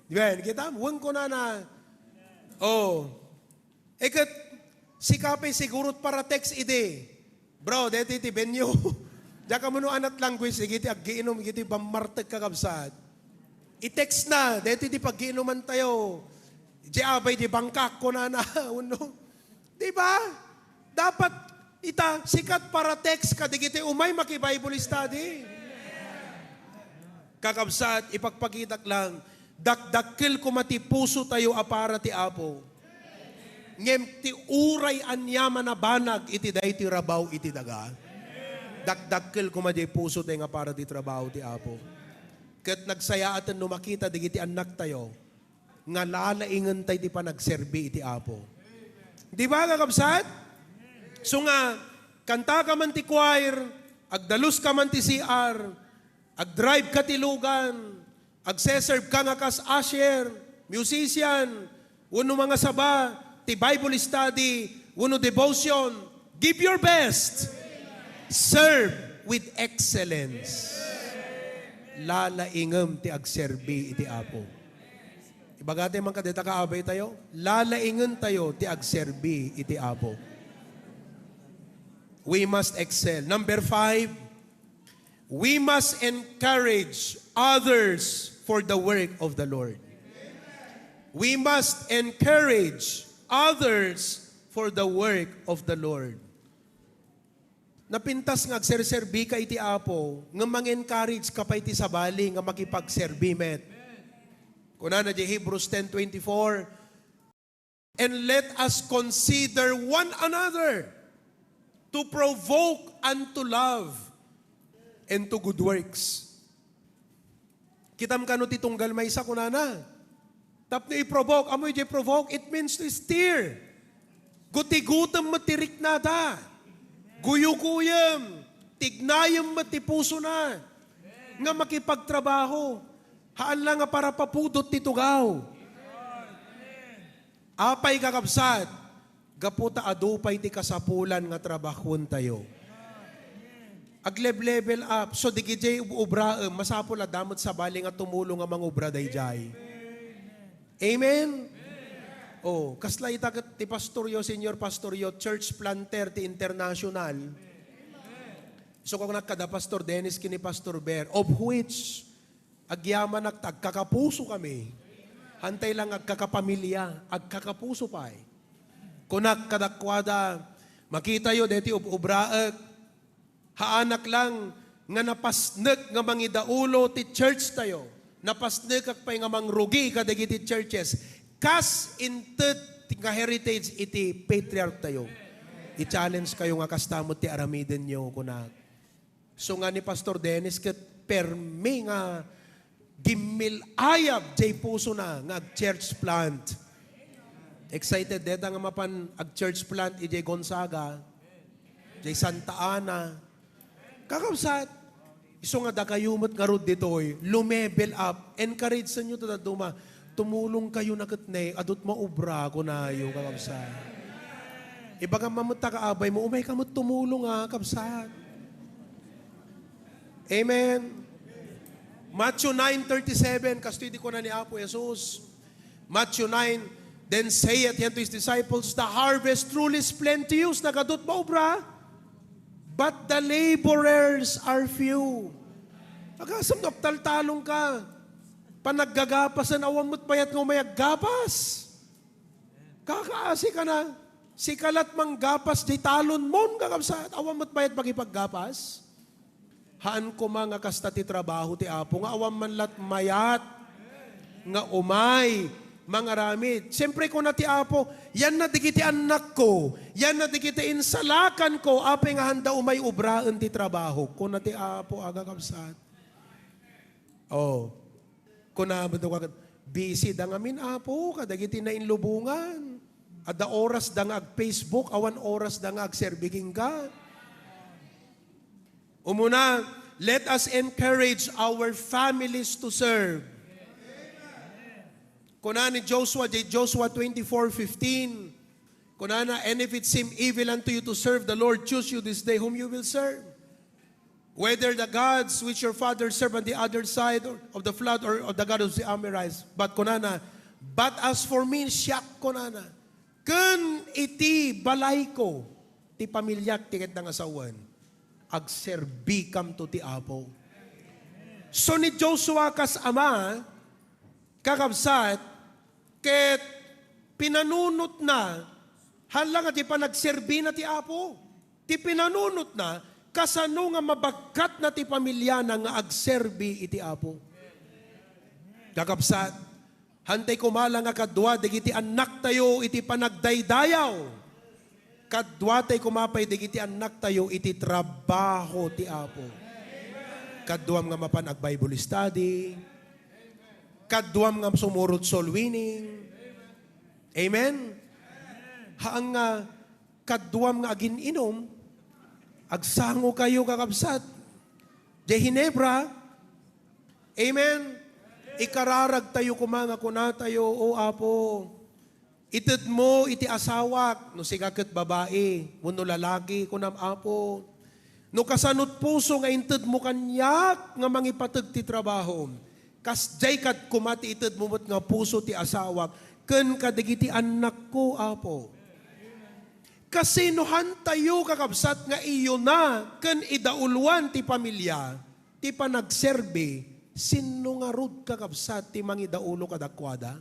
Di ba? Kita, huwag ko na na. Oh. Ekat, si kapay sigurot para text ide. Bro, deti ti benyo. Diya ka mo no anat language, digiti aggiinom, digiti bamartag kakabsat. I-text na, deti di pag-iinuman tayo. Di abay di bangkak ko na uno. Di ba? Dapat ita sikat para text ka, digiti umay maki-Bible study. Kakabsat, ipagpakitak lang, dakdakil ko mati puso tayo apara ti apo. Ngem ti uray anyaman na banag, iti day ti rabaw iti daga. Dakdakil ko mati puso tayo nga para ti trabaho ti apo. Kat nagsayaatan no makita digiti anak tayo, nga lalaingan tayo di pa nagserbi iti apo. Di ba kakabsat? So nga, kanta ka man ti choir, agdalus ka man ti CR, agdrive ka ti lugan, agseserve ka nga kas usher, musician, uno mga saba, ti Bible study, uno devotion, give your best. Serve with excellence. Lalaingam ti agserbi iti apo. Ibagate man kadeta kaabay tayo, lalaingan tayo ti agserbi iti apo. We must excel. Number 5, we must encourage others for the work of the Lord. We must encourage others for the work of the Lord. Napintas nga agserserbi ka iti apo, nga mang-encourage ka pa iti sabali nga makipagserbi met. Kuna na di Hebrews 10:24, and let us consider one another to provoke unto love and to good works. Kitam ka no titunggal may isa kuna na. Tapno i-provoke, amoy di provoke, it means to steer. Guti-gutam matirik na da. Guyukuyam, tignayam matipuso na, nga makipagtrabaho, haan lang nga para papudot titugaw. Apay kakabsat, gaputa adupay ti kasapulan nga trabahon tayo. Aglevel up, so digijay ubra, masapul adamot sa bali nga tumulong nga mangubra dayjay. Amen? Oh, kasla itagat ti pastoryo, senior pastoryo, church planter ti international. So kung nakada Pastor Dennis kini Pastor Bear, of which agyaman agkakapuso kami. Hantay lang agkakapamilya, agkakapuso pa eh. Kunak kadakwada, makita yo deti ubraag, haanak lang nga napasnek nga mangidaulo ti church tayo. Napasnek kag pay nga mangrugi kadagiti churches. Kas inted nga heritage iti patriarch tayo. I-challenge kayo nga kastamot ti aramiden nyo kunak. So nga ni Pastor Dennis ket permi nga gimil ayab jay puso na nga church plant. Excited deta nga mapan ag church plant ijay Gonzaga, jay Santa Ana. Kakabsat, iso nga dagayumot nga rod ditoy, lumebel up, encourage sa inyo tada duma, tumulong kayo na katne, adot maubra ko na yung kakabsat. Ibaga mamuta ka abay mo, umay ka mo tumulong ha, kabsat. Amen. Matthew 9:37, kastudi ko na ni Apo Jesus. Matthew 9, then saith he unto his disciples, the harvest truly is plenteous, nagadot maubra, but the laborers are few. Agasam taltalong ka, panaggagapasan awan mo't payat ng umayaggapas. Kakaasi ka na, si kalat manggapas di talon mon kakabsat, awan mo't payat pagipaggapas. Haan ko mga kasta ti trabaho ti Apo, nga awam man lat mayat, nga umay, mga ramid. Siyempre ko na ti Apo, yan na digiti anak ko, yan na digiti insalakan ko, ape nga handa umay ubraan ti trabaho. Ko na ti Apo, aga kapsat. Oh, ko na busy da nga min Apo, kadagiti na inlubungan. Ada oras da nga ag Facebook, awan oras da nga ag serbiging God. Umuna, let us encourage our families to serve. Kuna ni Joshua 24:15. Kuna na, and if it seem evil unto you to serve the Lord, choose you this day whom you will serve. Whether the gods which your fathers served on the other side of the flood or of the God of the Amorites. But kuna na, but as for me, siyak kuna na, kun iti balay ko, ti pamilyak tiket ng asawan, agserbi kam to ti Apo. So ni Joshua kas ama, kakabsat, ket pinanunot na, halang at ipanagserbi na ti Apo. Ti pinanunot na, kasano nga mabagkat na ti pamilya na nga agserbi iti Apo. Kakabsat, hantay kumala nga kadwa, digiti anak tayo iti panagdaydayaw. Kadwa tayo kumapay, digiti anak tayo iti trabaho ti Apo. Kadwam nga mapan ag Bible study, kadwam nga sumurot soul winning. Amen? Haang nga, kadwam nga agin inom, agsango kayo kakabsat. Di Hinebra, amen? Ikararag tayo kumanga kuna tayo, o Apo. Ited mo iti asawak, no sigakit babae, no lalaki, kunam Apo. No kasanot puso nga inted mo kanyak nga mangipatag ti trabaho. Kas jay kat kumati ited mo nga puso ti asawak, ken kadagiti anak ko, Apo. Kasi nohan tayo kakabsat nga iyo na, ken idauluan ti pamilya, ti panagserbe, sino nga rod kakabsat ti mangidaulo kadakwada?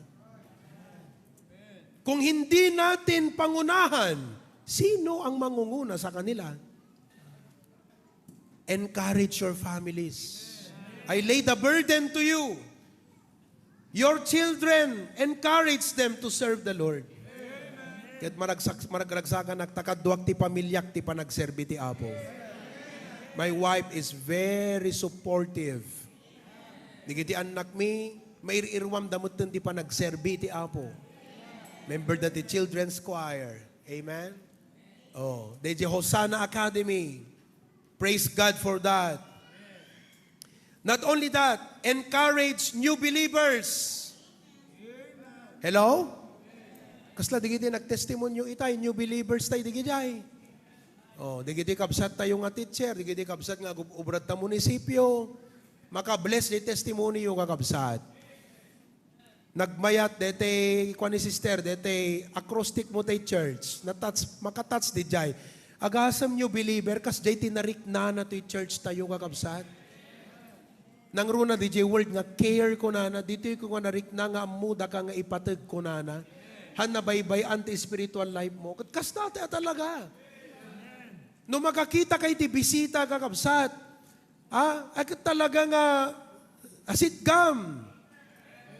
Kung hindi natin pangunahan, sino ang mangunguna sa kanila? Encourage your families. I lay the burden to you. Your children, encourage them to serve the Lord. Kahit maragragsakan nagtakadwak ti pamilyak ti panagserbi ti Apo. My wife is very supportive. Digiti anak mi, mairirwam damot ti panagserbi ti Apo. Member that the children's choir. Amen? Oh, the Hosanna Academy. Praise God for that. Not only that, encourage new believers. Hello? Kasla digiti nagtestimonyo itay, new believers tayo digiti ay. Oh, digiti kapsat tayo nga teacher, digiti kapsat nga ubrat ta munisipyo. Maka-bless di testimony yung kakabsat. Nagmayat dete kwa ni sister dete acrostic mo tay church na touch makatouch di jay Agasam nyo, believer, kas jay tinarik na to church tayo kakabsat. Nang runa di jay word nga care ko na dito ko nga narik na nga amuda ka nga ipatag ko na han na baybay anti-spiritual life mo. Kas dati talaga. No makakita kay ti bisita kakabsat, agad talaga nga asitgam.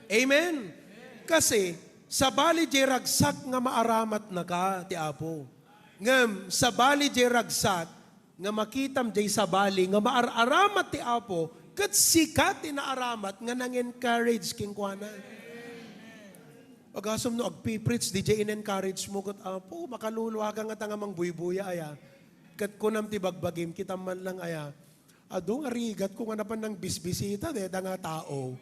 Amen? Kasi, sa bali jay ragsak nga maaramat na ka, ti Apo. Ngam, sa bali jay ragsak, nga makitam jay sa bali, nga maaramat ti Apo, kat sikat inaaramat, nga nang-encourage king kuana. Pag-asom no, agpiprits, di jay in-encourage mo, kat Apo, makaluluwa ka nga tangamang buy-buya, aya. Kat kunam ti bagbagim, kita man lang, aya. Ado nga rigat ko nga napan ng bisbisita, da nga tao.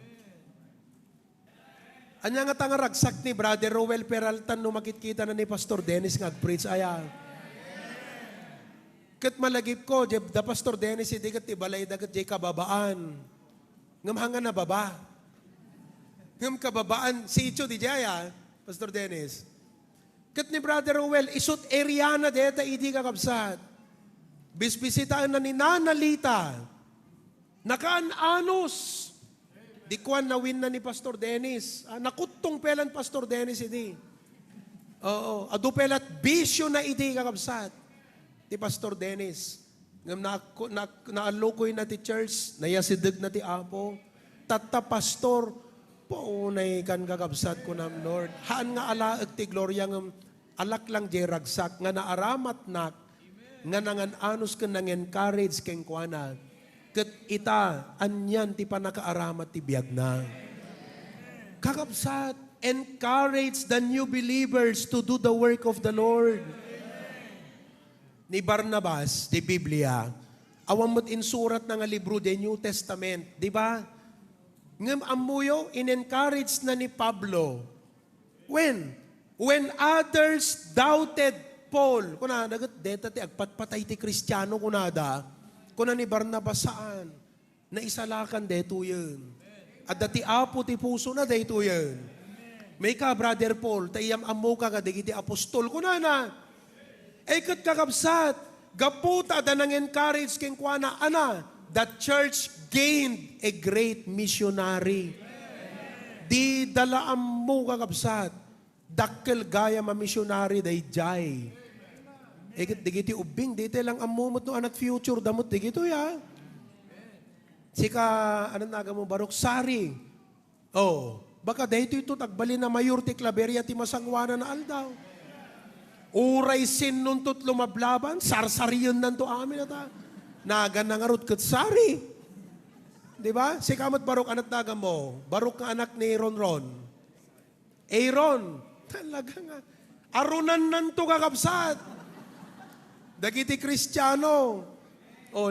Anya nga tanga ragsak ni Brother Rowel Peraltan no makikita na ni Pastor Dennis nga preach aya. Kat malagip ko, da Pastor Dennis, hindi kat ibalay dagat jay kababaan. Ngam hanga na baba. Ngam kababaan, si Icho di jaya, Pastor Dennis. Kat ni Brother Rowel, isut area na deta idi kakabsat. Bisbisitaan na ni Nanalita. Nakaan-anos. Di kuan na win na ni Pastor Dennis. Nakutong pelan Pastor Dennis idi. Oo. Adu pelat bisyo na idi kakabsat. Ti Pastor Dennis. Ngam naalukoy na ti church. Nayasidag na ti Apo. Tata pastor. Paunay kan kakabsat ko nam Lord. Haan nga alaag ti gloria ngam alak lang jay ragsak. Nga naaramat nak. Nga nangan anos ka nang encourage keng kuana. Kat ita, anyan ti panakaaramat ti biyag na. Kakabsat, encourage the new believers to do the work of the Lord. Ni Barnabas, di Biblia, awamot insurat na nga libro di New Testament, di ba? Ngam amuyo, in-encourage na ni Pablo. When? When others doubted Paul, kuna nagat deta ti agpatpatay ti Kristiyano kunada, kuna ni Barnabas saan? Naisalakan deto yun. At dati Apo ti puso na deto yun. May ka, Brother Paul, tayam amo ka nga digiti apostol kuna na. Ay kat kakabsat, gaputa da nang encourage king kuana, the church gained a great missionary. Di dala amo kakabsat, dakkel gaya ma missionary day jay. Digiti ubing, dito lang amumot no anak future, damot digito ya. Sika, naga mo, Barok Sari. Baka dito ito, tagbali na mayor ti Claveria ti masangwana na aldaw. Uray sin nun to't lumablaban, sarsariyon nanto amin na ta. Naga na nga rot kat Sari. Diba? Sika mo't Barok anak naga mo, Barok nga anak ni Ron. Aaron, talaga nga. Arunan nanto kakabsat. Dagiti Kristiyano.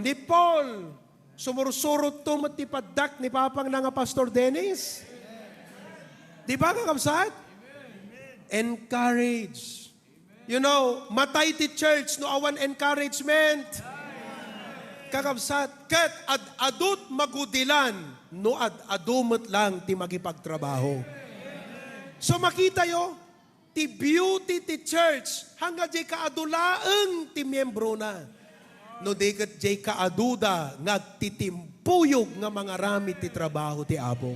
Ni Paul. Sumursurot to matipadak ni Papang na nga Pastor Dennis. Di ba kakabsat? Encourage. You know, matay ti church no awan encouragement. Kakabsat. Kat adut magudilan no adumot lang ti magipagtrabaho. So makita yo, ti beauty ti church, hangga jay kaadulaeng ti miyembro na. No di kat jay kaaduda, nga titimpuyog nga mga ramit ti trabaho ti Apo.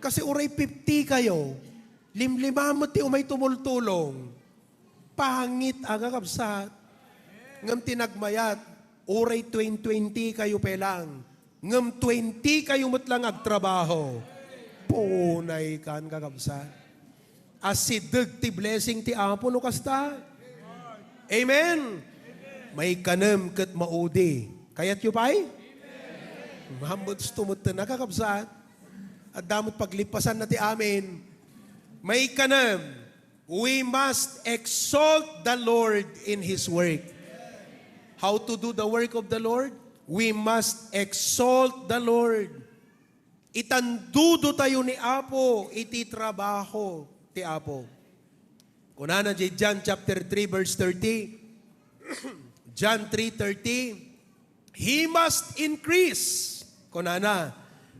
Kasi uray 50 kayo, limlimamot ti umay tumultulong, pangit agakabsat, ngam tinagmayat, uray 20 kayo pelang, ngam 20 kayo matlang agtrabaho, punay kan kakabsat. Asideg ti blessing ti Apo no kasta. Amen. May kanem ket maudi. Kayat yu pay? Mahamod stumot na nakakabsat. At damot paglipasan na ti amin. May kanem. We must exalt the Lord in His work. How to do the work of the Lord? We must exalt the Lord. Itandudo tayo ni Apo, iti trabaho ti Apo. Kunana jay John chapter 3 verse 30. John 3:30. He must increase. Kunana,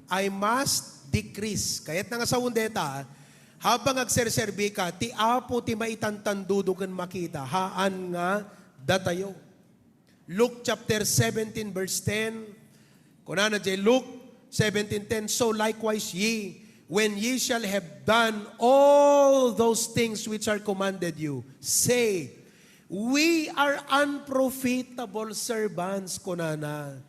I must decrease. Kaya't nga sa undeta, habang agserserbi ka, ti Apo ti maitantandudo kan makita, haan nga datayo. Luke chapter 17 verse 10. Kunana jay Luke 17:10. So likewise ye, when ye shall have done all those things which are commanded you, say, we are unprofitable servants, kunana.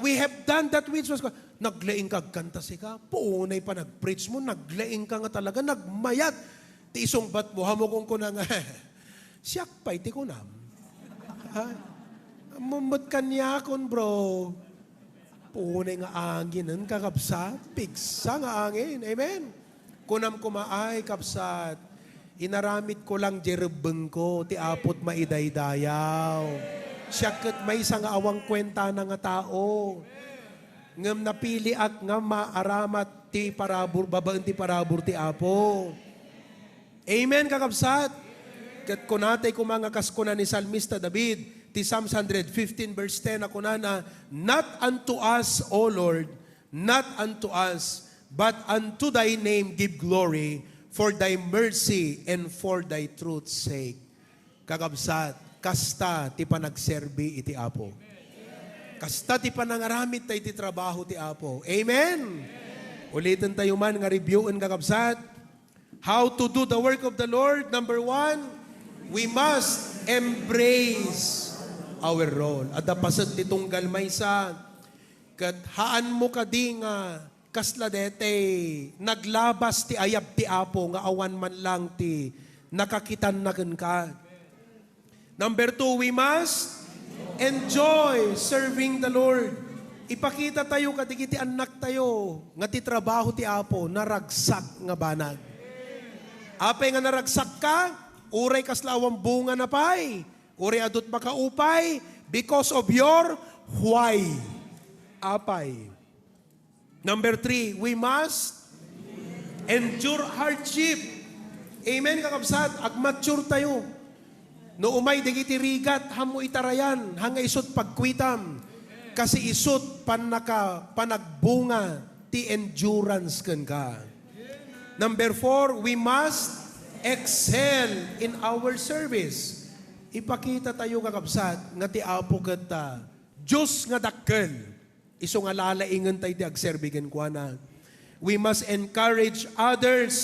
We have done that which was... Naglaing kag kanta ka, puunay pa nag-preach mo, naglaing ka nga talaga, nagmayat. Ti isong bat mo, hamo kong kunang, siyak pa, iti kunam. Mumot kanya kon, bro. Puunay nga angin, kakapsat, pigsa nga angin, amen. Kunam kumaay, kapsat, inaramit ko lang jerebeng ko, ti apot maidaydayaw. Siyakat may isang awang kwenta na nga tao. Ngam napili at nga maaramat ti parabur, babaan ti parabur ti apo. Amen, kakabsat. Kat kunatay kumanga kaskuna ni Salmista David, ti Psalms 115 verse 10 ako na, not unto us, O Lord, not unto us, but unto thy name give glory, for thy mercy and for thy truth's sake. Kakabsat, kasta ti panagserbi iti apo. Kasta ti panangaramit tayo ti trabaho ti apo. Amen? Ulitin tayo man nga reviewin kakabsat. How to do the work of the Lord? Number 1, we must embrace our role. Adapasat ti tunggal maysa. Kat haan mo ka di nga kasladete, naglabas ti ayab ti apo nga awan man lang ti nakakitan na ka. Number 2, we must enjoy serving the Lord. Ipakita tayo kadigiti anak tayo nga ti trabaho ti apo naragsak nga banag. Apay nga naragsak ka, uray kaslawang bunga na pay. Uray adot makaupay because of your why. Apay. Number 3, we must endure hardship. Amen, kakabsat. Ag-mature tayo. No umay digiti rigat, hamo itarayan, hanga isot pagkwitam. Kasi isot panagbunga ti endurance ken ka. Number 4, we must excel in our service. Ipakita tayo kakabsat, nga ti apo kata, Diyos nga dakkel, iso nga lalaingan tayo ti agserbigan kwa na. We must encourage others,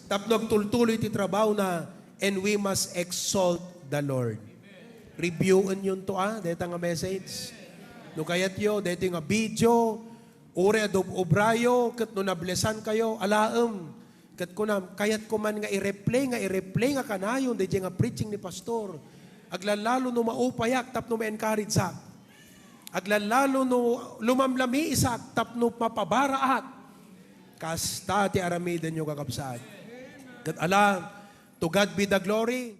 tapno tultuloy ti trabaho na, and we must exalt the Lord. Reviewin yun to dito nga message. No kayat yo, dito nga video, ure adob obrayo, kat no nablesan kayo, alaem. Kat kunam, kayat ko man nga i-replay nga kanayon, dito nga preaching ni pastor. Aglalalo no maupayak, tap no ma-encourage sak. Aglalalo no lumamlami isak, tap no mapabaraat. Kasta ti aramidan nyo kakapsad. Kat alam, to God be the glory.